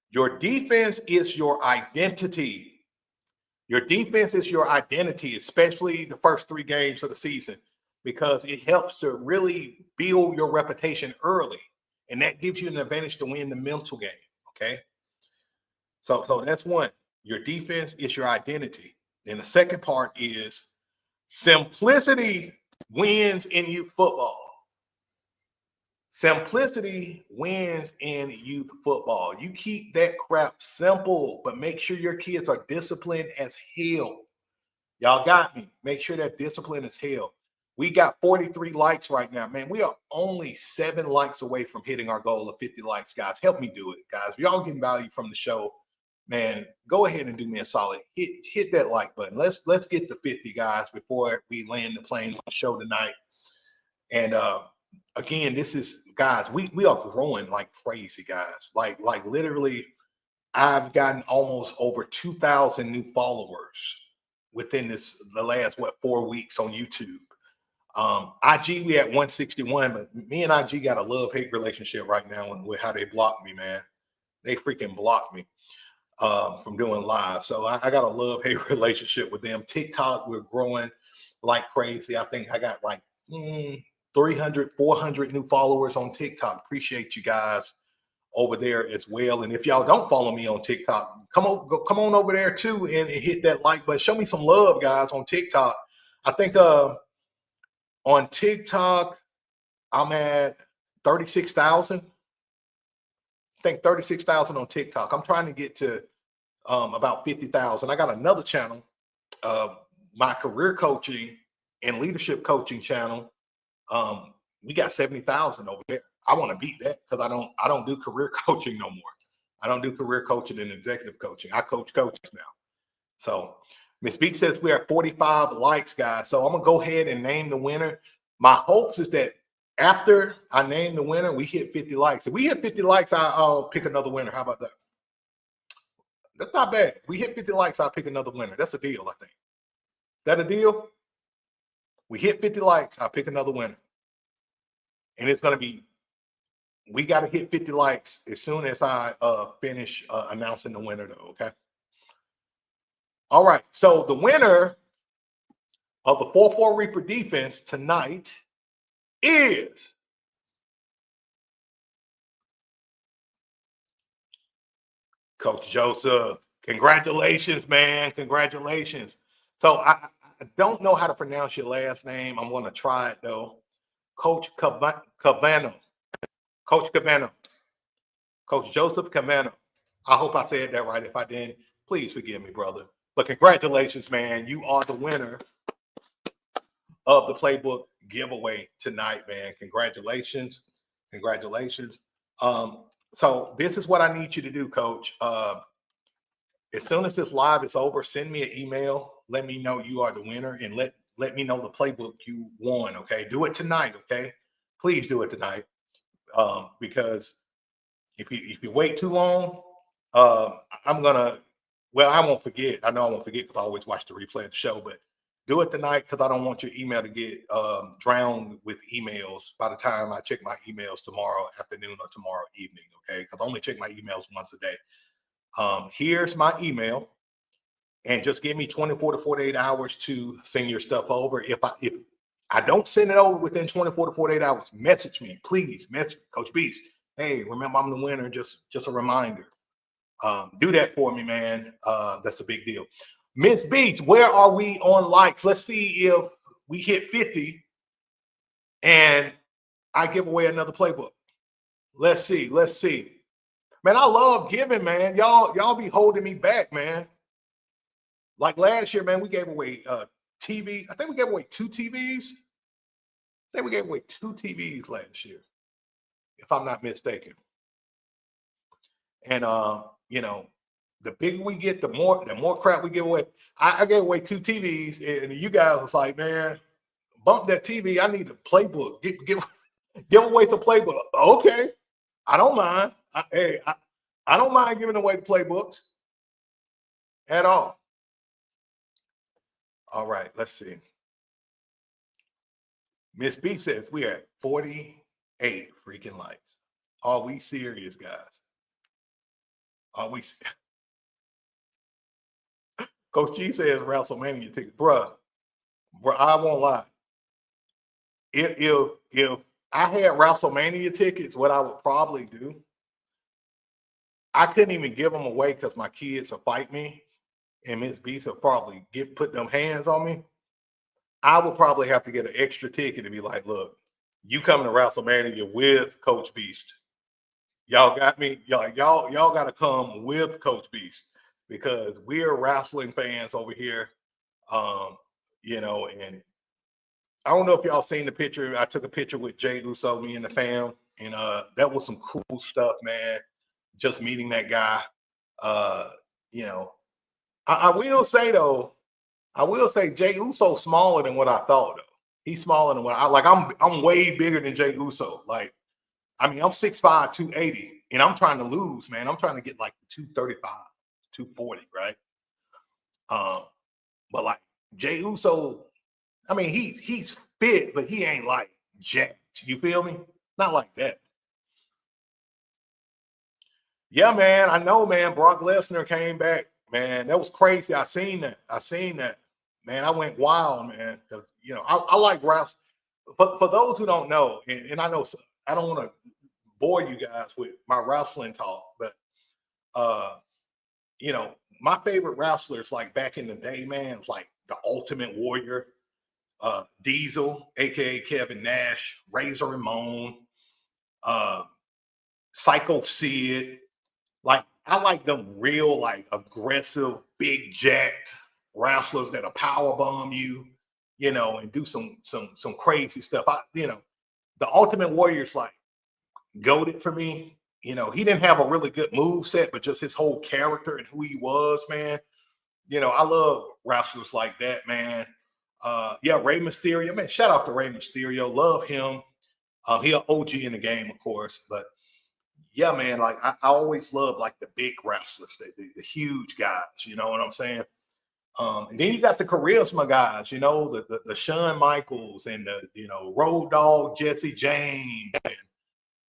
your defense is your identity. Your defense is your identity, especially the first 3 games of the season, because it helps to really build your reputation early. And that gives you an advantage to win the mental game. Okay. So that's one. Your defense is your identity. And the second part is simplicity wins in youth football. Simplicity wins in youth football. You keep that crap simple, but make sure your kids are disciplined as hell. Y'all got me. Make sure that discipline is hell. We got 43 likes right now, man. We are only 7 likes away from hitting our goal of 50 likes, guys. Help me do it, guys. If y'all getting value from the show, man, go ahead and do me a solid. Hit that like button. Let's get to 50, guys, before we land the plane on the show tonight. And again, this is, guys, we are growing like crazy, guys. Like literally, I've gotten almost over 2,000 new followers within the last 4 weeks on YouTube. IG, we at 161, but me and IG got a love-hate relationship right now with how they blocked me, man. They freaking blocked me from doing live. So I got a love-hate relationship with them. TikTok, we're growing like crazy. I think I got like 300, 400 new followers on TikTok. Appreciate you guys over there as well. And if y'all don't follow me on TikTok, come on over there too and hit that like button. Show me some love, guys, on TikTok. I think on TikTok, I'm at 36,000. I think 36,000 on TikTok. I'm trying to get to about 50,000. I got another channel, my career coaching and leadership coaching channel. We got 70,000 over there. I want to beat that because I don't do career coaching no more. I don't do career coaching and executive coaching. I coach coaches now. So Miss Beach says we're at 45 likes, guys. So I'm gonna go ahead and name the winner. My hopes is that after I name the winner, we hit 50 likes. If we hit 50 likes, I'll pick another winner. How about that? That's not bad. We hit 50 likes, I'll pick another winner. That's a deal, I think. That a deal? We hit 50 likes, I'll pick another winner. And it's going to be, we got to hit 50 likes as soon as I finish announcing the winner, though, okay? All right, so the winner of the 4-4 Reaper defense tonight is Coach Joseph. Congratulations, man. Congratulations. So I don't know how to pronounce your last name. I'm going to try it, though. Coach Cavano. Coach Cavano. Coach Joseph Cavano. I hope I said that right. If I didn't, please forgive me, brother. But congratulations, man. You are the winner of the Playbook giveaway tonight, man. Congratulations. Congratulations. So this is what I need you to do, Coach. As soon as this live is over, send me an email. Let me know you are the winner, and let me know the playbook you won, okay? Do it tonight, okay? Please do it tonight, because if you wait too long, I won't forget. I know I won't forget because I always watch the replay of the show, but do it tonight because I don't want your email to get drowned with emails by the time I check my emails tomorrow afternoon or tomorrow evening, okay? Because I only check my emails once a day. Here's my email, and just give me 24 to 48 hours to send your stuff over. If I don't send it over within 24 to 48 hours, message me, please. Message Coach Beast. Hey, remember I'm the winner. Just a reminder. Do that for me, man. That's a big deal. Miss Beach, where are we on likes? Let's see if we hit 50 and I give away another playbook. Let's see. Let's see. Man, I love giving, man. Y'all be holding me back, man. Like last year, man, we gave away TV. I think we gave away 2 TVs. I think we gave away 2 TVs last year, if I'm not mistaken. And you know, the bigger we get, the more crap we give away. I gave away 2 TVs, and you guys was like, man, bump that TV. I need a playbook. Give away some playbook. Okay, I don't mind. I don't mind giving away the playbooks at all. All right, let's see. Miss B says we are at 48 freaking likes. Are we serious, guys? Are we? Coach G says WrestleMania tickets, bruh. I won't lie. If I had WrestleMania tickets, what I would probably do, I couldn't even give them away because my kids will fight me, and Miss Beast will probably put them hands on me. I would probably have to get an extra ticket to be like, look, you coming to WrestleMania with Coach Beast. Y'all got me. Y'all got to come with Coach Beast because we're wrestling fans over here. You know, and I don't know if y'all seen the picture. I took a picture with Jay Uso, me and the fam, and that was some cool stuff, man. Just meeting that guy. You know, I will say though, Jay Uso smaller than what I thought. Though he's smaller than what I like. I'm way bigger than Jay Uso. Like, I mean, I'm 6'5", 280, and I'm trying to lose, man. I'm trying to get like 235, 240, right? But like Jay Uso, I mean, he's fit, but he ain't like jacked. You feel me? Not like that. Yeah, man. I know, man. Brock Lesnar came back, man. That was crazy. I seen that. Man, I went wild, man. Because, you know, I like wrestling. But for those who don't know, and I know I don't want to bore you guys with my wrestling talk, but you know, my favorite wrestlers like back in the day, man, like the Ultimate Warrior, Diesel, aka Kevin Nash, Razor Ramon, Psycho Sid. Like, I like them real, like, aggressive, big jacked wrestlers that'll power bomb you, you know, and do some crazy stuff. You know, the Ultimate Warrior's like goated for me. You know, he didn't have a really good move set, but just his whole character and who he was, man. You know, I love wrestlers like that, man. Yeah, Rey Mysterio, man. Shout out to Rey Mysterio. Love him. He an OG in the game, of course, but yeah, man, like I always love like the big wrestlers, the huge guys, you know what I'm saying? And then you got the charisma guys, you know, the Shawn Michaels and the, you know, Road Dogg, Jesse James. And,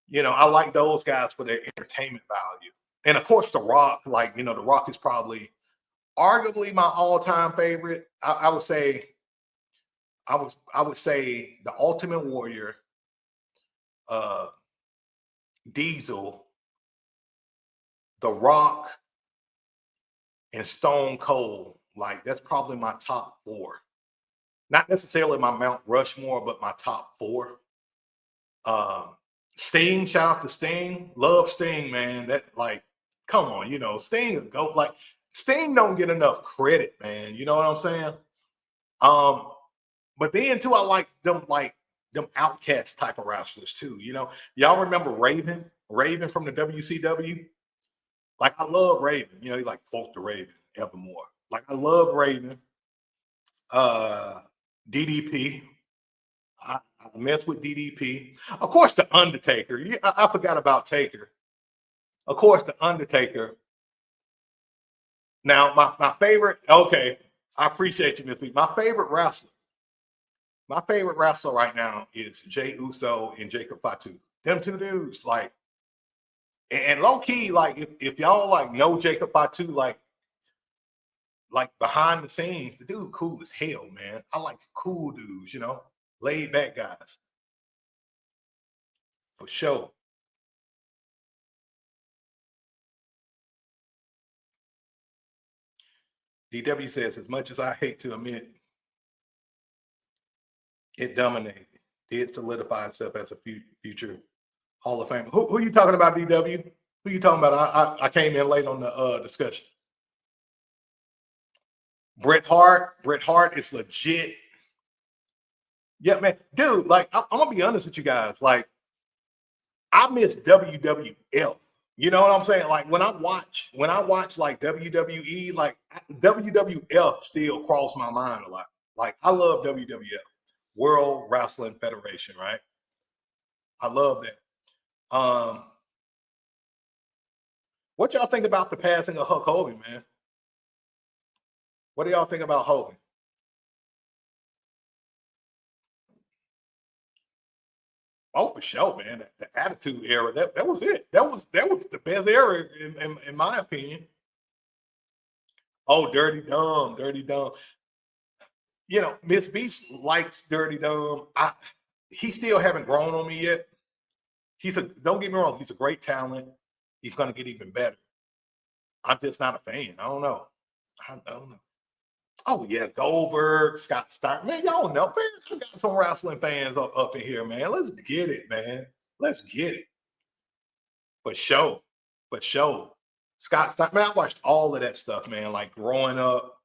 you know, I like those guys for their entertainment value. And of course, The Rock, like, you know, The Rock is probably arguably my all-time favorite. I would say, I would say the Ultimate Warrior, uh, Diesel, The Rock, and Stone Cold. Like that's probably my top four. Not necessarily my Mount Rushmore, but my top four. Um, Sting, shout out to Sting. Love Sting, man. That like, come on, you know, Sting go like Sting don't get enough credit, man. You know what I'm saying? Um, but then too, I like them outcast type of wrestlers too. You know, y'all remember Raven? Raven from the WCW? Like I love Raven. You know, he like quote the Raven evermore. Like I love Raven. Uh DDP. I mess with DDP. Of course, the Undertaker. Yeah, I forgot about Taker. Of course, the Undertaker. Now, my favorite. Okay, I appreciate you, Miss Lee. My favorite wrestler right now is Jay Uso and Jacob Fatu. Them two dudes, like, and low key, like, if y'all like know Jacob Fatu, like behind the scenes, the dude cool as hell, man. I like cool dudes, you know, laid back guys for sure. DW says, as much as I hate to admit, it dominated, did solidify itself as a future Hall of Fame. Who you talking about, DW? Who you talking about? I came in late on the discussion. Bret Hart. Bret Hart is legit. Yeah, man, dude. Like, I'm gonna be honest with you guys. Like, I miss WWF. You know what I'm saying? Like when I watch like WWE, like WWF still cross my mind a lot. Like I love WWF, World Wrestling Federation, right? I love that. What y'all think about the passing of Hulk Hogan, man? What do y'all think about Hogan? Oh, for sure, man. The Attitude Era, that was it. That was the best era in my opinion. Oh, Dirty Dumb, Dirty Dumb. You know, Miss Beast likes Dirty Dumb. He still haven't grown on me yet. Don't get me wrong, he's a great talent. He's gonna get even better. I'm just not a fan. I don't know. I don't know. Oh yeah, Goldberg, Scott Steiner. Man, y'all know, man. I got some wrestling fans up in here, man. Let's get it, man. Let's get it. For sure. For sure. Scott Steiner. Man, I watched all of that stuff, man. Like growing up,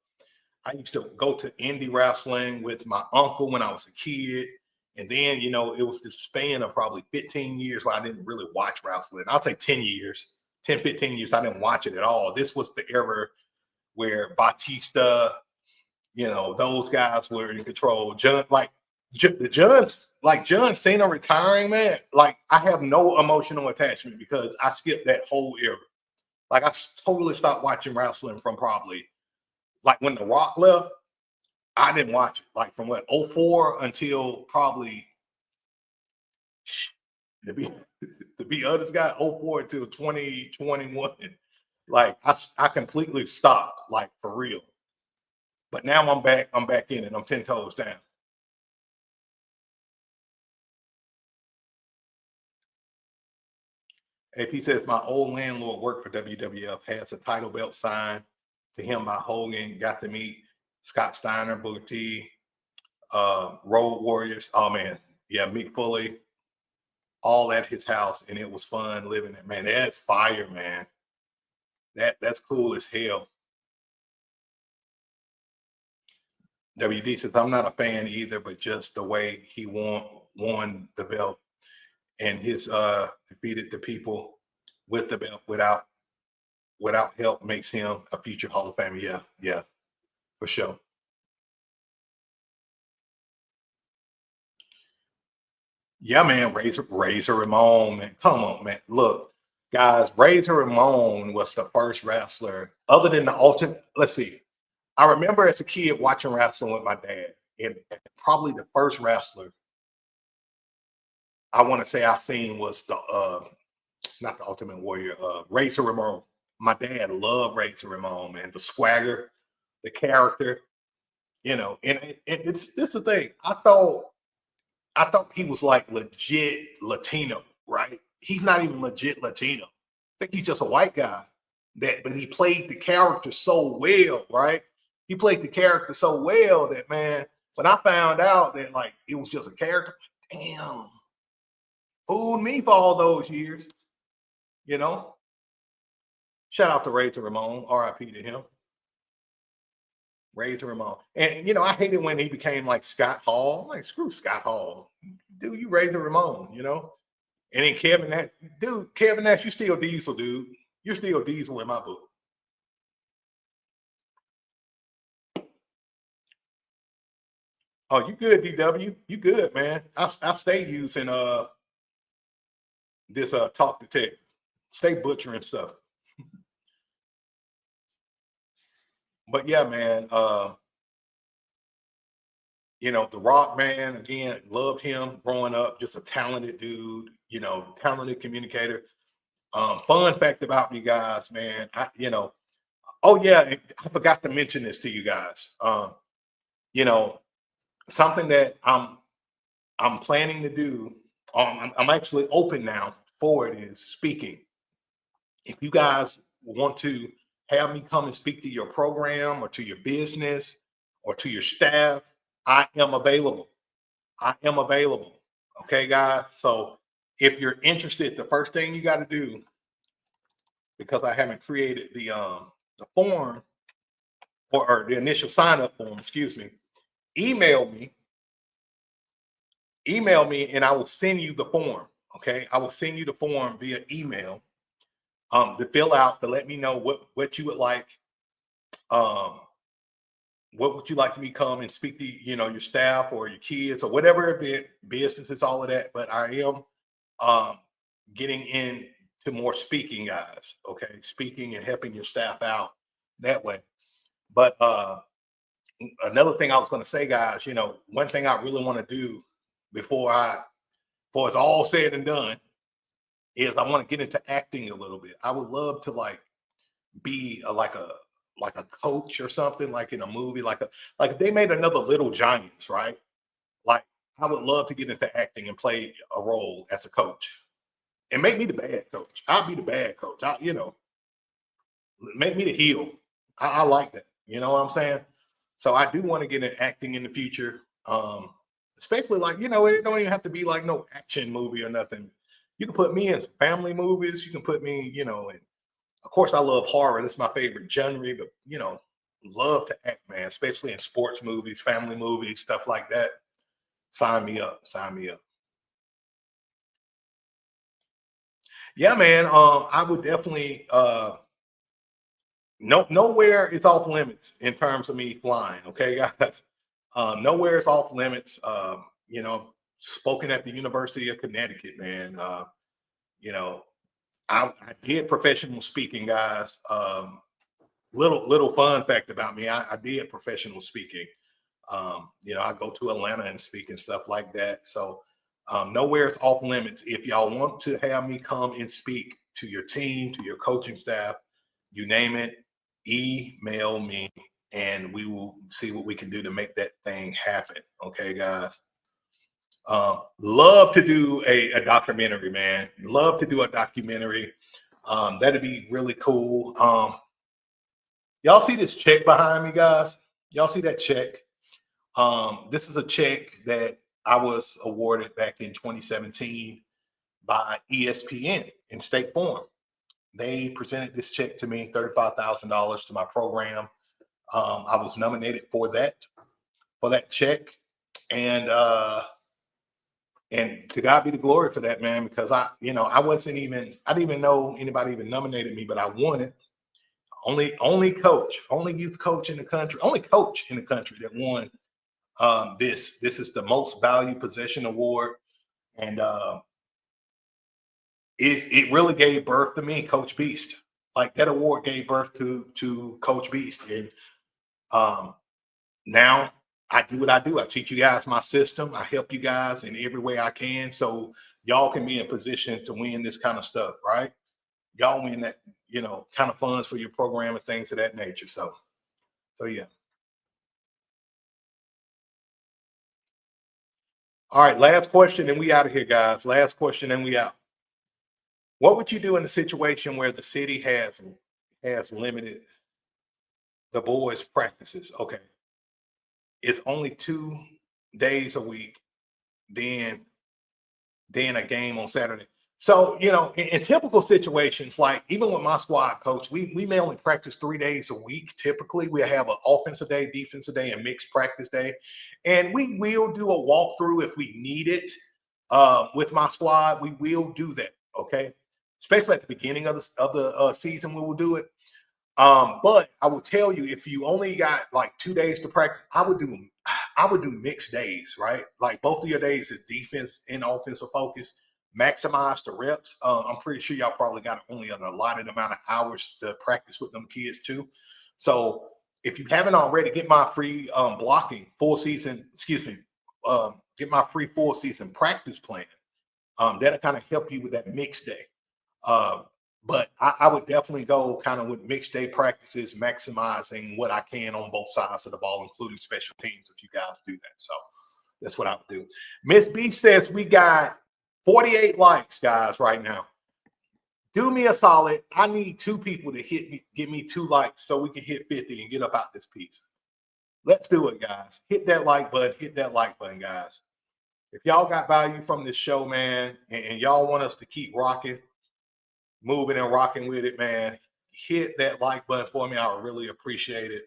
I used to go to indie wrestling with my uncle when I was a kid. And then, you know, it was this span of probably 15 years where I didn't really watch wrestling. I'll say 10 years, 10, 15 years. I didn't watch it at all. This was the era where Batista, you know, those guys were in control. John Cena retiring, man. Like I have no emotional attachment because I skipped that whole era. Like I totally stopped watching wrestling from probably like when The Rock left. I didn't watch it. Like from what 04 until probably to be to be honest, guy 04 until 2021. Like I completely stopped, like for real. But now I'm back in it. I'm 10 toes down. AP says my old landlord worked for WWF, has a title belt signed to him by Hogan, got to meet Scott Steiner, Booker T, Road Warriors. Oh man, yeah, Mick Foley, all at his house, and it was fun living it. Man, that's fire, man. That's cool as hell. WD says I'm not a fan either, but just the way he won the belt and his defeated the people with the belt without help makes him a future Hall of Famer. Yeah, yeah, for sure. Yeah, man, Razor Ramon, man. Come on, man. Look, Guys, Razor Ramon was the first wrestler, other than the ultimate. Let's see. I remember as a kid watching wrestling with my dad, and probably the first wrestler I want to say I seen was the not the Ultimate Warrior, Razor Ramon. My dad loved Razor Ramon, man. The swagger, the character, you know. And it's this the thing. I thought he was like legit Latino, right? He's not even legit Latino. I think he's just a white guy. But he played the character so well, right? He played the character so well that, man, when I found out that like it was just a character, damn, fooled me for all those years, you know. Shout out to Razor Ramon, R.I.P. to him. Razor Ramon. And you know, I hated when he became like Scott Hall. I'm like, screw Scott Hall. Dude, you Razor Ramon, you know? And then Kevin Nash, dude, Kevin Nash, you still Diesel, dude. You're still Diesel in my book. Oh, you good, DW? You good, man? I stay using this talk to text. Stay butchering stuff. But yeah, man, you know, The Rock, man, again, loved him growing up, just a talented dude, you know, talented communicator. Fun fact about me, guys, man, you know, oh yeah, I forgot to mention this to you guys. You know, something that I'm planning to do, I'm actually open now for it, is speaking. If you guys want to have me come and speak to your program or to your business or to your staff, I am available. I am available. Okay, guys. So if you're interested, the first thing you got to do, because I haven't created the form or the initial sign up form, excuse me, email me. Email me and I will send you the form. Okay, I will send you the form via email to fill out, to let me know what you would like. Um, what would you like to become and speak to, you know, your staff or your kids or whatever it businesses, all of that. But I am getting into more speaking, guys. Okay, speaking and helping your staff out that way. But another thing I was going to say, guys, you know, one thing I really want to do before it's all said and done is I want to get into acting a little bit. I would love to like be like a coach or something, like in a movie, like if they made another Little Giants, right? Like I would love to get into acting and play a role as a coach and make me the bad coach. I'll be the bad coach. You know, make me the heel. I like that. You know what I'm saying? So I do want to get into acting in the future. Especially like, you know, it don't even have to be like no action movie or nothing. You can put me in family movies. You can put me, you know, in, of course, I love horror. That's my favorite genre, but you know, love to act, man, especially in sports movies, family movies, stuff like that. Sign me up. Sign me up. Yeah, man. I would definitely nowhere is off limits in terms of me flying. Okay, guys. Nowhere is off limits. You know, spoken at the University of Connecticut, man. You know, I did professional speaking, guys. Little fun fact about me, I did professional speaking. You know, I go to Atlanta and speak and stuff like that. So nowhere is off limits. If y'all want to have me come and speak to your team, to your coaching staff, you name it, email me and we will see what we can do to make that thing happen. Okay, guys. Love to do a documentary, man. Love to do a documentary. That'd be really cool. Y'all see this check behind me, guys? Y'all see that check? This is a check that I was awarded back in 2017 by ESPN in State Farm. They presented this check to me, $35,000 to my program. I was nominated for that check, and to God be the glory for that, man. Because I didn't even know anybody even nominated me, but I won it. Only youth coach in the country, only coach in the country that won this. This is the most valued possession award, and it really gave birth to me, Coach Beast. Like that award gave birth to Coach Beast. And now I do what I do. I teach you guys my system. I help you guys in every way I can. So y'all can be in position to win this kind of stuff, right? Y'all win that, kind of funds for your program and things of that nature. So yeah. All right, last question, and we out of here, guys. Last question, and we out. What would you do in a situation where the city has limited the boys' practices? Okay, it's only 2 days a week, then a game on Saturday. So, in typical situations, like even with my squad, coach, we may only practice 3 days a week. Typically, we have an offensive day, defensive day, and mixed practice day. And we will do a walkthrough if we need it. With my squad, we will do that. Okay. Especially at the beginning of the season, we will do it. But I will tell you, if you only got like 2 days to practice, I would do mixed days, right? Like both of your days is defense and offensive focus. Maximize the reps. I'm pretty sure y'all probably got only an allotted amount of hours to practice with them kids too. So if you haven't already, get my free blocking full season. Excuse me. Get my free full season practice plan. That'll kind of help you with that mixed day. But I would definitely go kind of with mixed day practices, maximizing what I can on both sides of the ball, including special teams, if you guys do that. So that's what I would do. Miss B says we got 48 likes, guys, right now. Do me a solid. I need 2 people to give me 2 likes so we can hit 50 and get up out this piece. Let's do it, guys. Hit that like button. Hit that like button, guys. If y'all got value from this show, man, and y'all want us to keep rocking, moving and rocking with it, man, hit that like button for me. I would really appreciate it.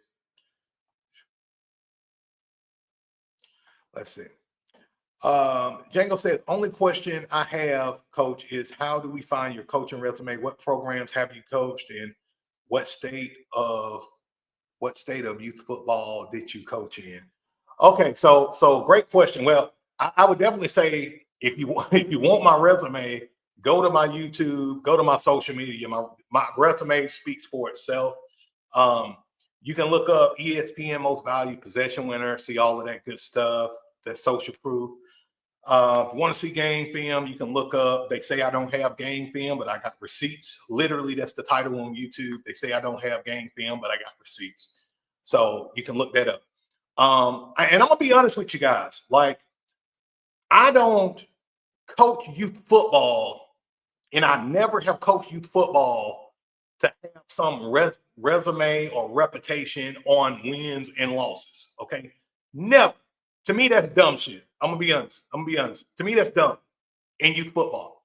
Let's see. Django says, only question I have, coach, is how do we find your coaching resume? What programs have you coached, and what state of youth football did you coach in? Okay, so great question. Well, I would definitely say if you want my resume, go to my YouTube, go to my social media. My resume speaks for itself. You can look up ESPN Most Valued Possession Winner, see all of that good stuff. That's social proof. If you want to see game film, you can look up. They say I don't have game film, but I got receipts. Literally, that's the title on YouTube. They say I don't have game film, but I got receipts. So you can look that up. And I'm gonna be honest with you guys. Like, I don't coach youth football, and I never have coached youth football to have some resume or reputation on wins and losses. Okay, never. To me, that's dumb shit. I'm gonna be honest. To me, that's dumb in youth football.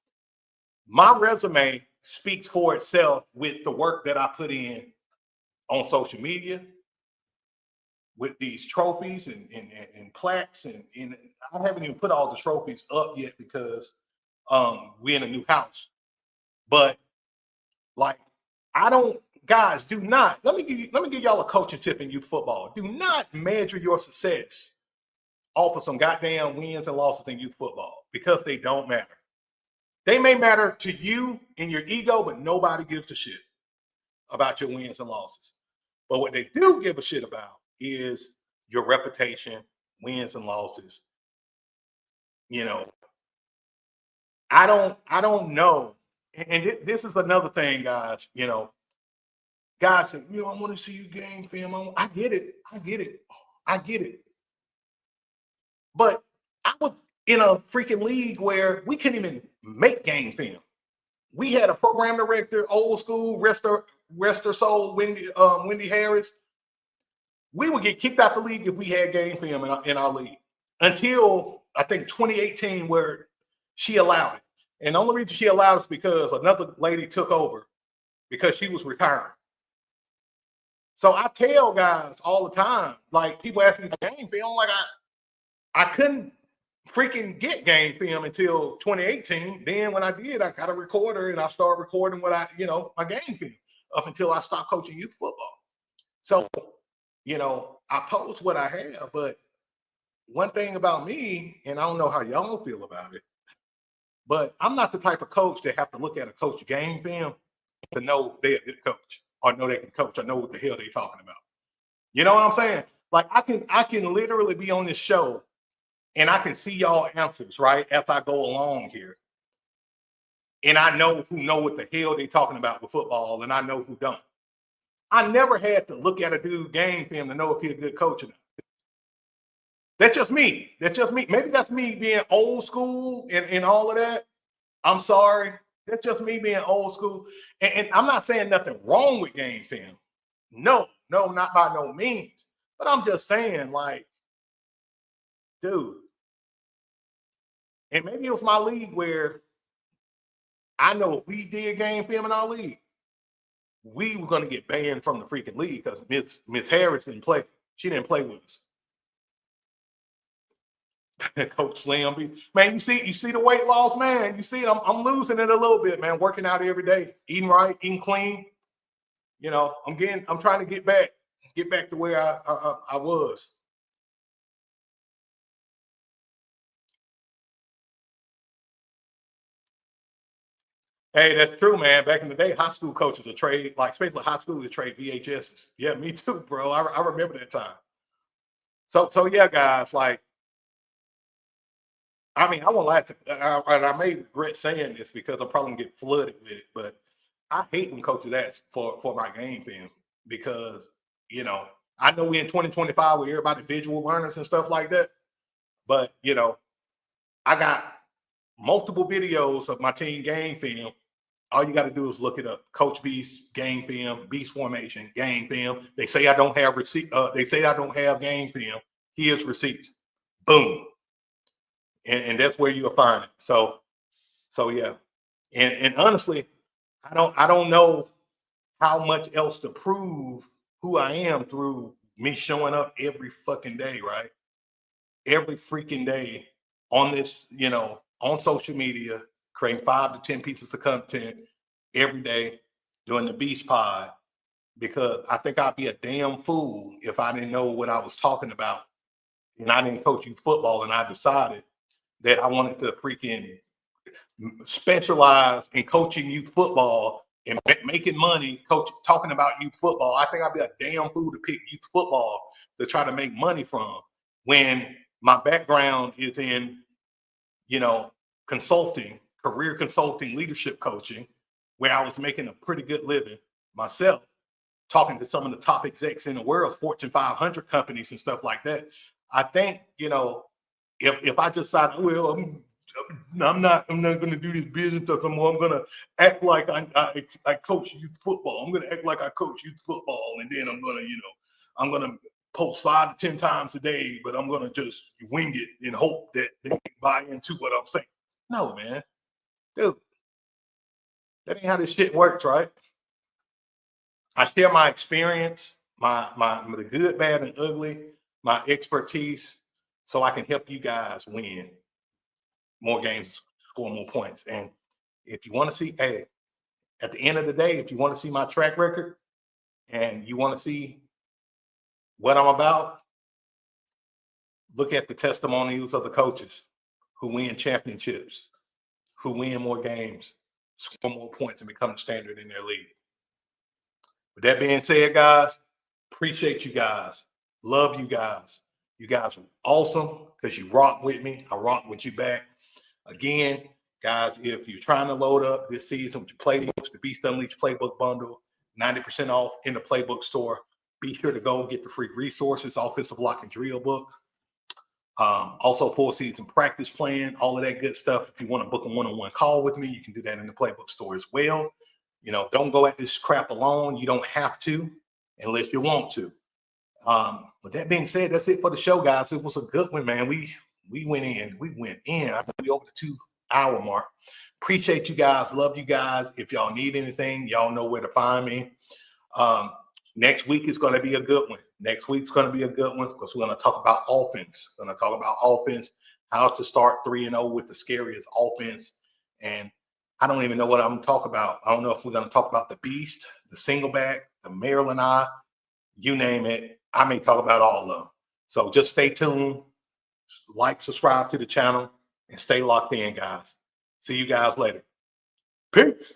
My resume speaks for itself with the work that I put in on social media, with these trophies and plaques, and I haven't even put all the trophies up yet because we're in a new house. But like, I don't, guys, do not, let me give y'all a coaching tip in youth football. Do not measure your success off of some goddamn wins and losses in youth football, because they don't matter. They may matter to you and your ego, but nobody gives a shit about your wins and losses. But what they do give a shit about is your reputation, wins and losses. I don't know. And this is another thing, guys. Guys say, I want to see you game film. I get it. But I was in a freaking league where we couldn't even make game film. We had a program director, old school, rest her soul, Wendy Harris. We would get kicked out the league if we had game film in our league, until I think 2018, where she allowed it. And the only reason she allowed it is because another lady took over because she was retiring. So I tell guys all the time, like, people ask me for game film, like I couldn't freaking get game film until 2018. Then when I did, I got a recorder and I started recording what my game film up until I stopped coaching youth football. So, I post what I have, but one thing about me, and I don't know how y'all feel about it, But I'm not the type of coach that have to look at a coach game film to know they're a good coach or know they can coach or know what the hell they're talking about. You know what I'm saying? Like I can literally be on this show and I can see y'all answers, right, as I go along here. And I know who know what the hell they talking about with football, and I know who don't. I never had to look at a dude game film to know if he's a good coach or not. That's just me. That's just me. Maybe that's me being old school and all of that. I'm sorry. That's just me being old school. And I'm not saying nothing wrong with game film. No, not by no means. But I'm just saying, like, dude, and maybe it was my league where I know if we did game film in our league, we were going to get banned from the freaking league because Miss Harris didn't play. She didn't play with us. Coach Slam, man, you see the weight loss, man. You see it. I'm losing it a little bit, man. Working out every day, eating right, eating clean. You know, I'm trying to get back to where I was. Hey, that's true, man. Back in the day, high school coaches would trade, like especially high school, would trade VHSs. Yeah, me too, bro. I remember that time. So yeah, guys, like, I mean, I won't lie to, and I may regret saying this because I'm probably gonna get flooded with it, but I hate when coaches ask for my game film because, you know, I know we're in 2025 where everybody visual learners and stuff like that, but you know, I got multiple videos of my team game film. All you got to do is look it up. Coach Beast game film, Beast formation game film. They say I don't have receipt. They say I don't have game film. Here's receipts. Boom, and that's where you'll find it. So yeah, and honestly, I don't know how much else to prove who I am through me showing up every fucking day, right? Every freaking day on this, you know, on social media, creating 5 to 10 pieces of content every day, doing the Beast Pod, because I think I'd be a damn fool if I didn't know what I was talking about and I didn't coach youth football and I decided that I wanted to freaking specialize in coaching youth football and making money talking about youth football. I think I'd be a damn fool to pick youth football to try to make money from when my background is in, you know, consulting, career consulting, leadership coaching, where I was making a pretty good living myself, talking to some of the top execs in the world, Fortune 500 companies and stuff like that. I think, you know, if I decide, well, I'm not going to do this business stuff anymore. I'm going to act like I coach youth football. I'm going to act like I coach youth football, and then I'm going to, you know, I'm going to post 5 to 10 times a day, but I'm going to just wing it and hope that they buy into what I'm saying. No, man, dude, that ain't how this shit works, right? I share my experience, my the good, bad, and ugly, my expertise, so I can help you guys win more games, score more points. And if you want to see, hey, at the end of the day, if you want to see my track record and you want to see what I'm about, look at the testimonials of the coaches who win championships, who win more games, score more points, and become the standard in their league. With that being said, guys, appreciate you guys. Love you guys. You guys are awesome because you rock with me. I rock with you back. Again, guys, if you're trying to load up this season with your playbooks, the Beast Unleashed Playbook Bundle, 90% off in the Playbook store. Be sure to go and get the free resources, offensive block and drill book. Also, 4-season practice plan, all of that good stuff. If you want to book a one-on-one call with me, you can do that in the Playbook store as well. You know, don't go at this crap alone. You don't have to unless you want to. With that being said, that's it for the show, guys. It was a good one, man. We went in. I think we over the 2-hour mark. Appreciate you guys. Love you guys. If y'all need anything, y'all know where to find me. Next week is going to be a good one. Next week's going to be a good one because we're going to talk about offense. We're going to talk about offense, how to start 3-0 with the scariest offense. And I don't even know what I'm going to talk about. I don't know if we're going to talk about the Beast, the single back, the Maryland Eye, you name it. I may talk about all of them. So just stay tuned, like, subscribe to the channel, and stay locked in, guys. See you guys later. Peace.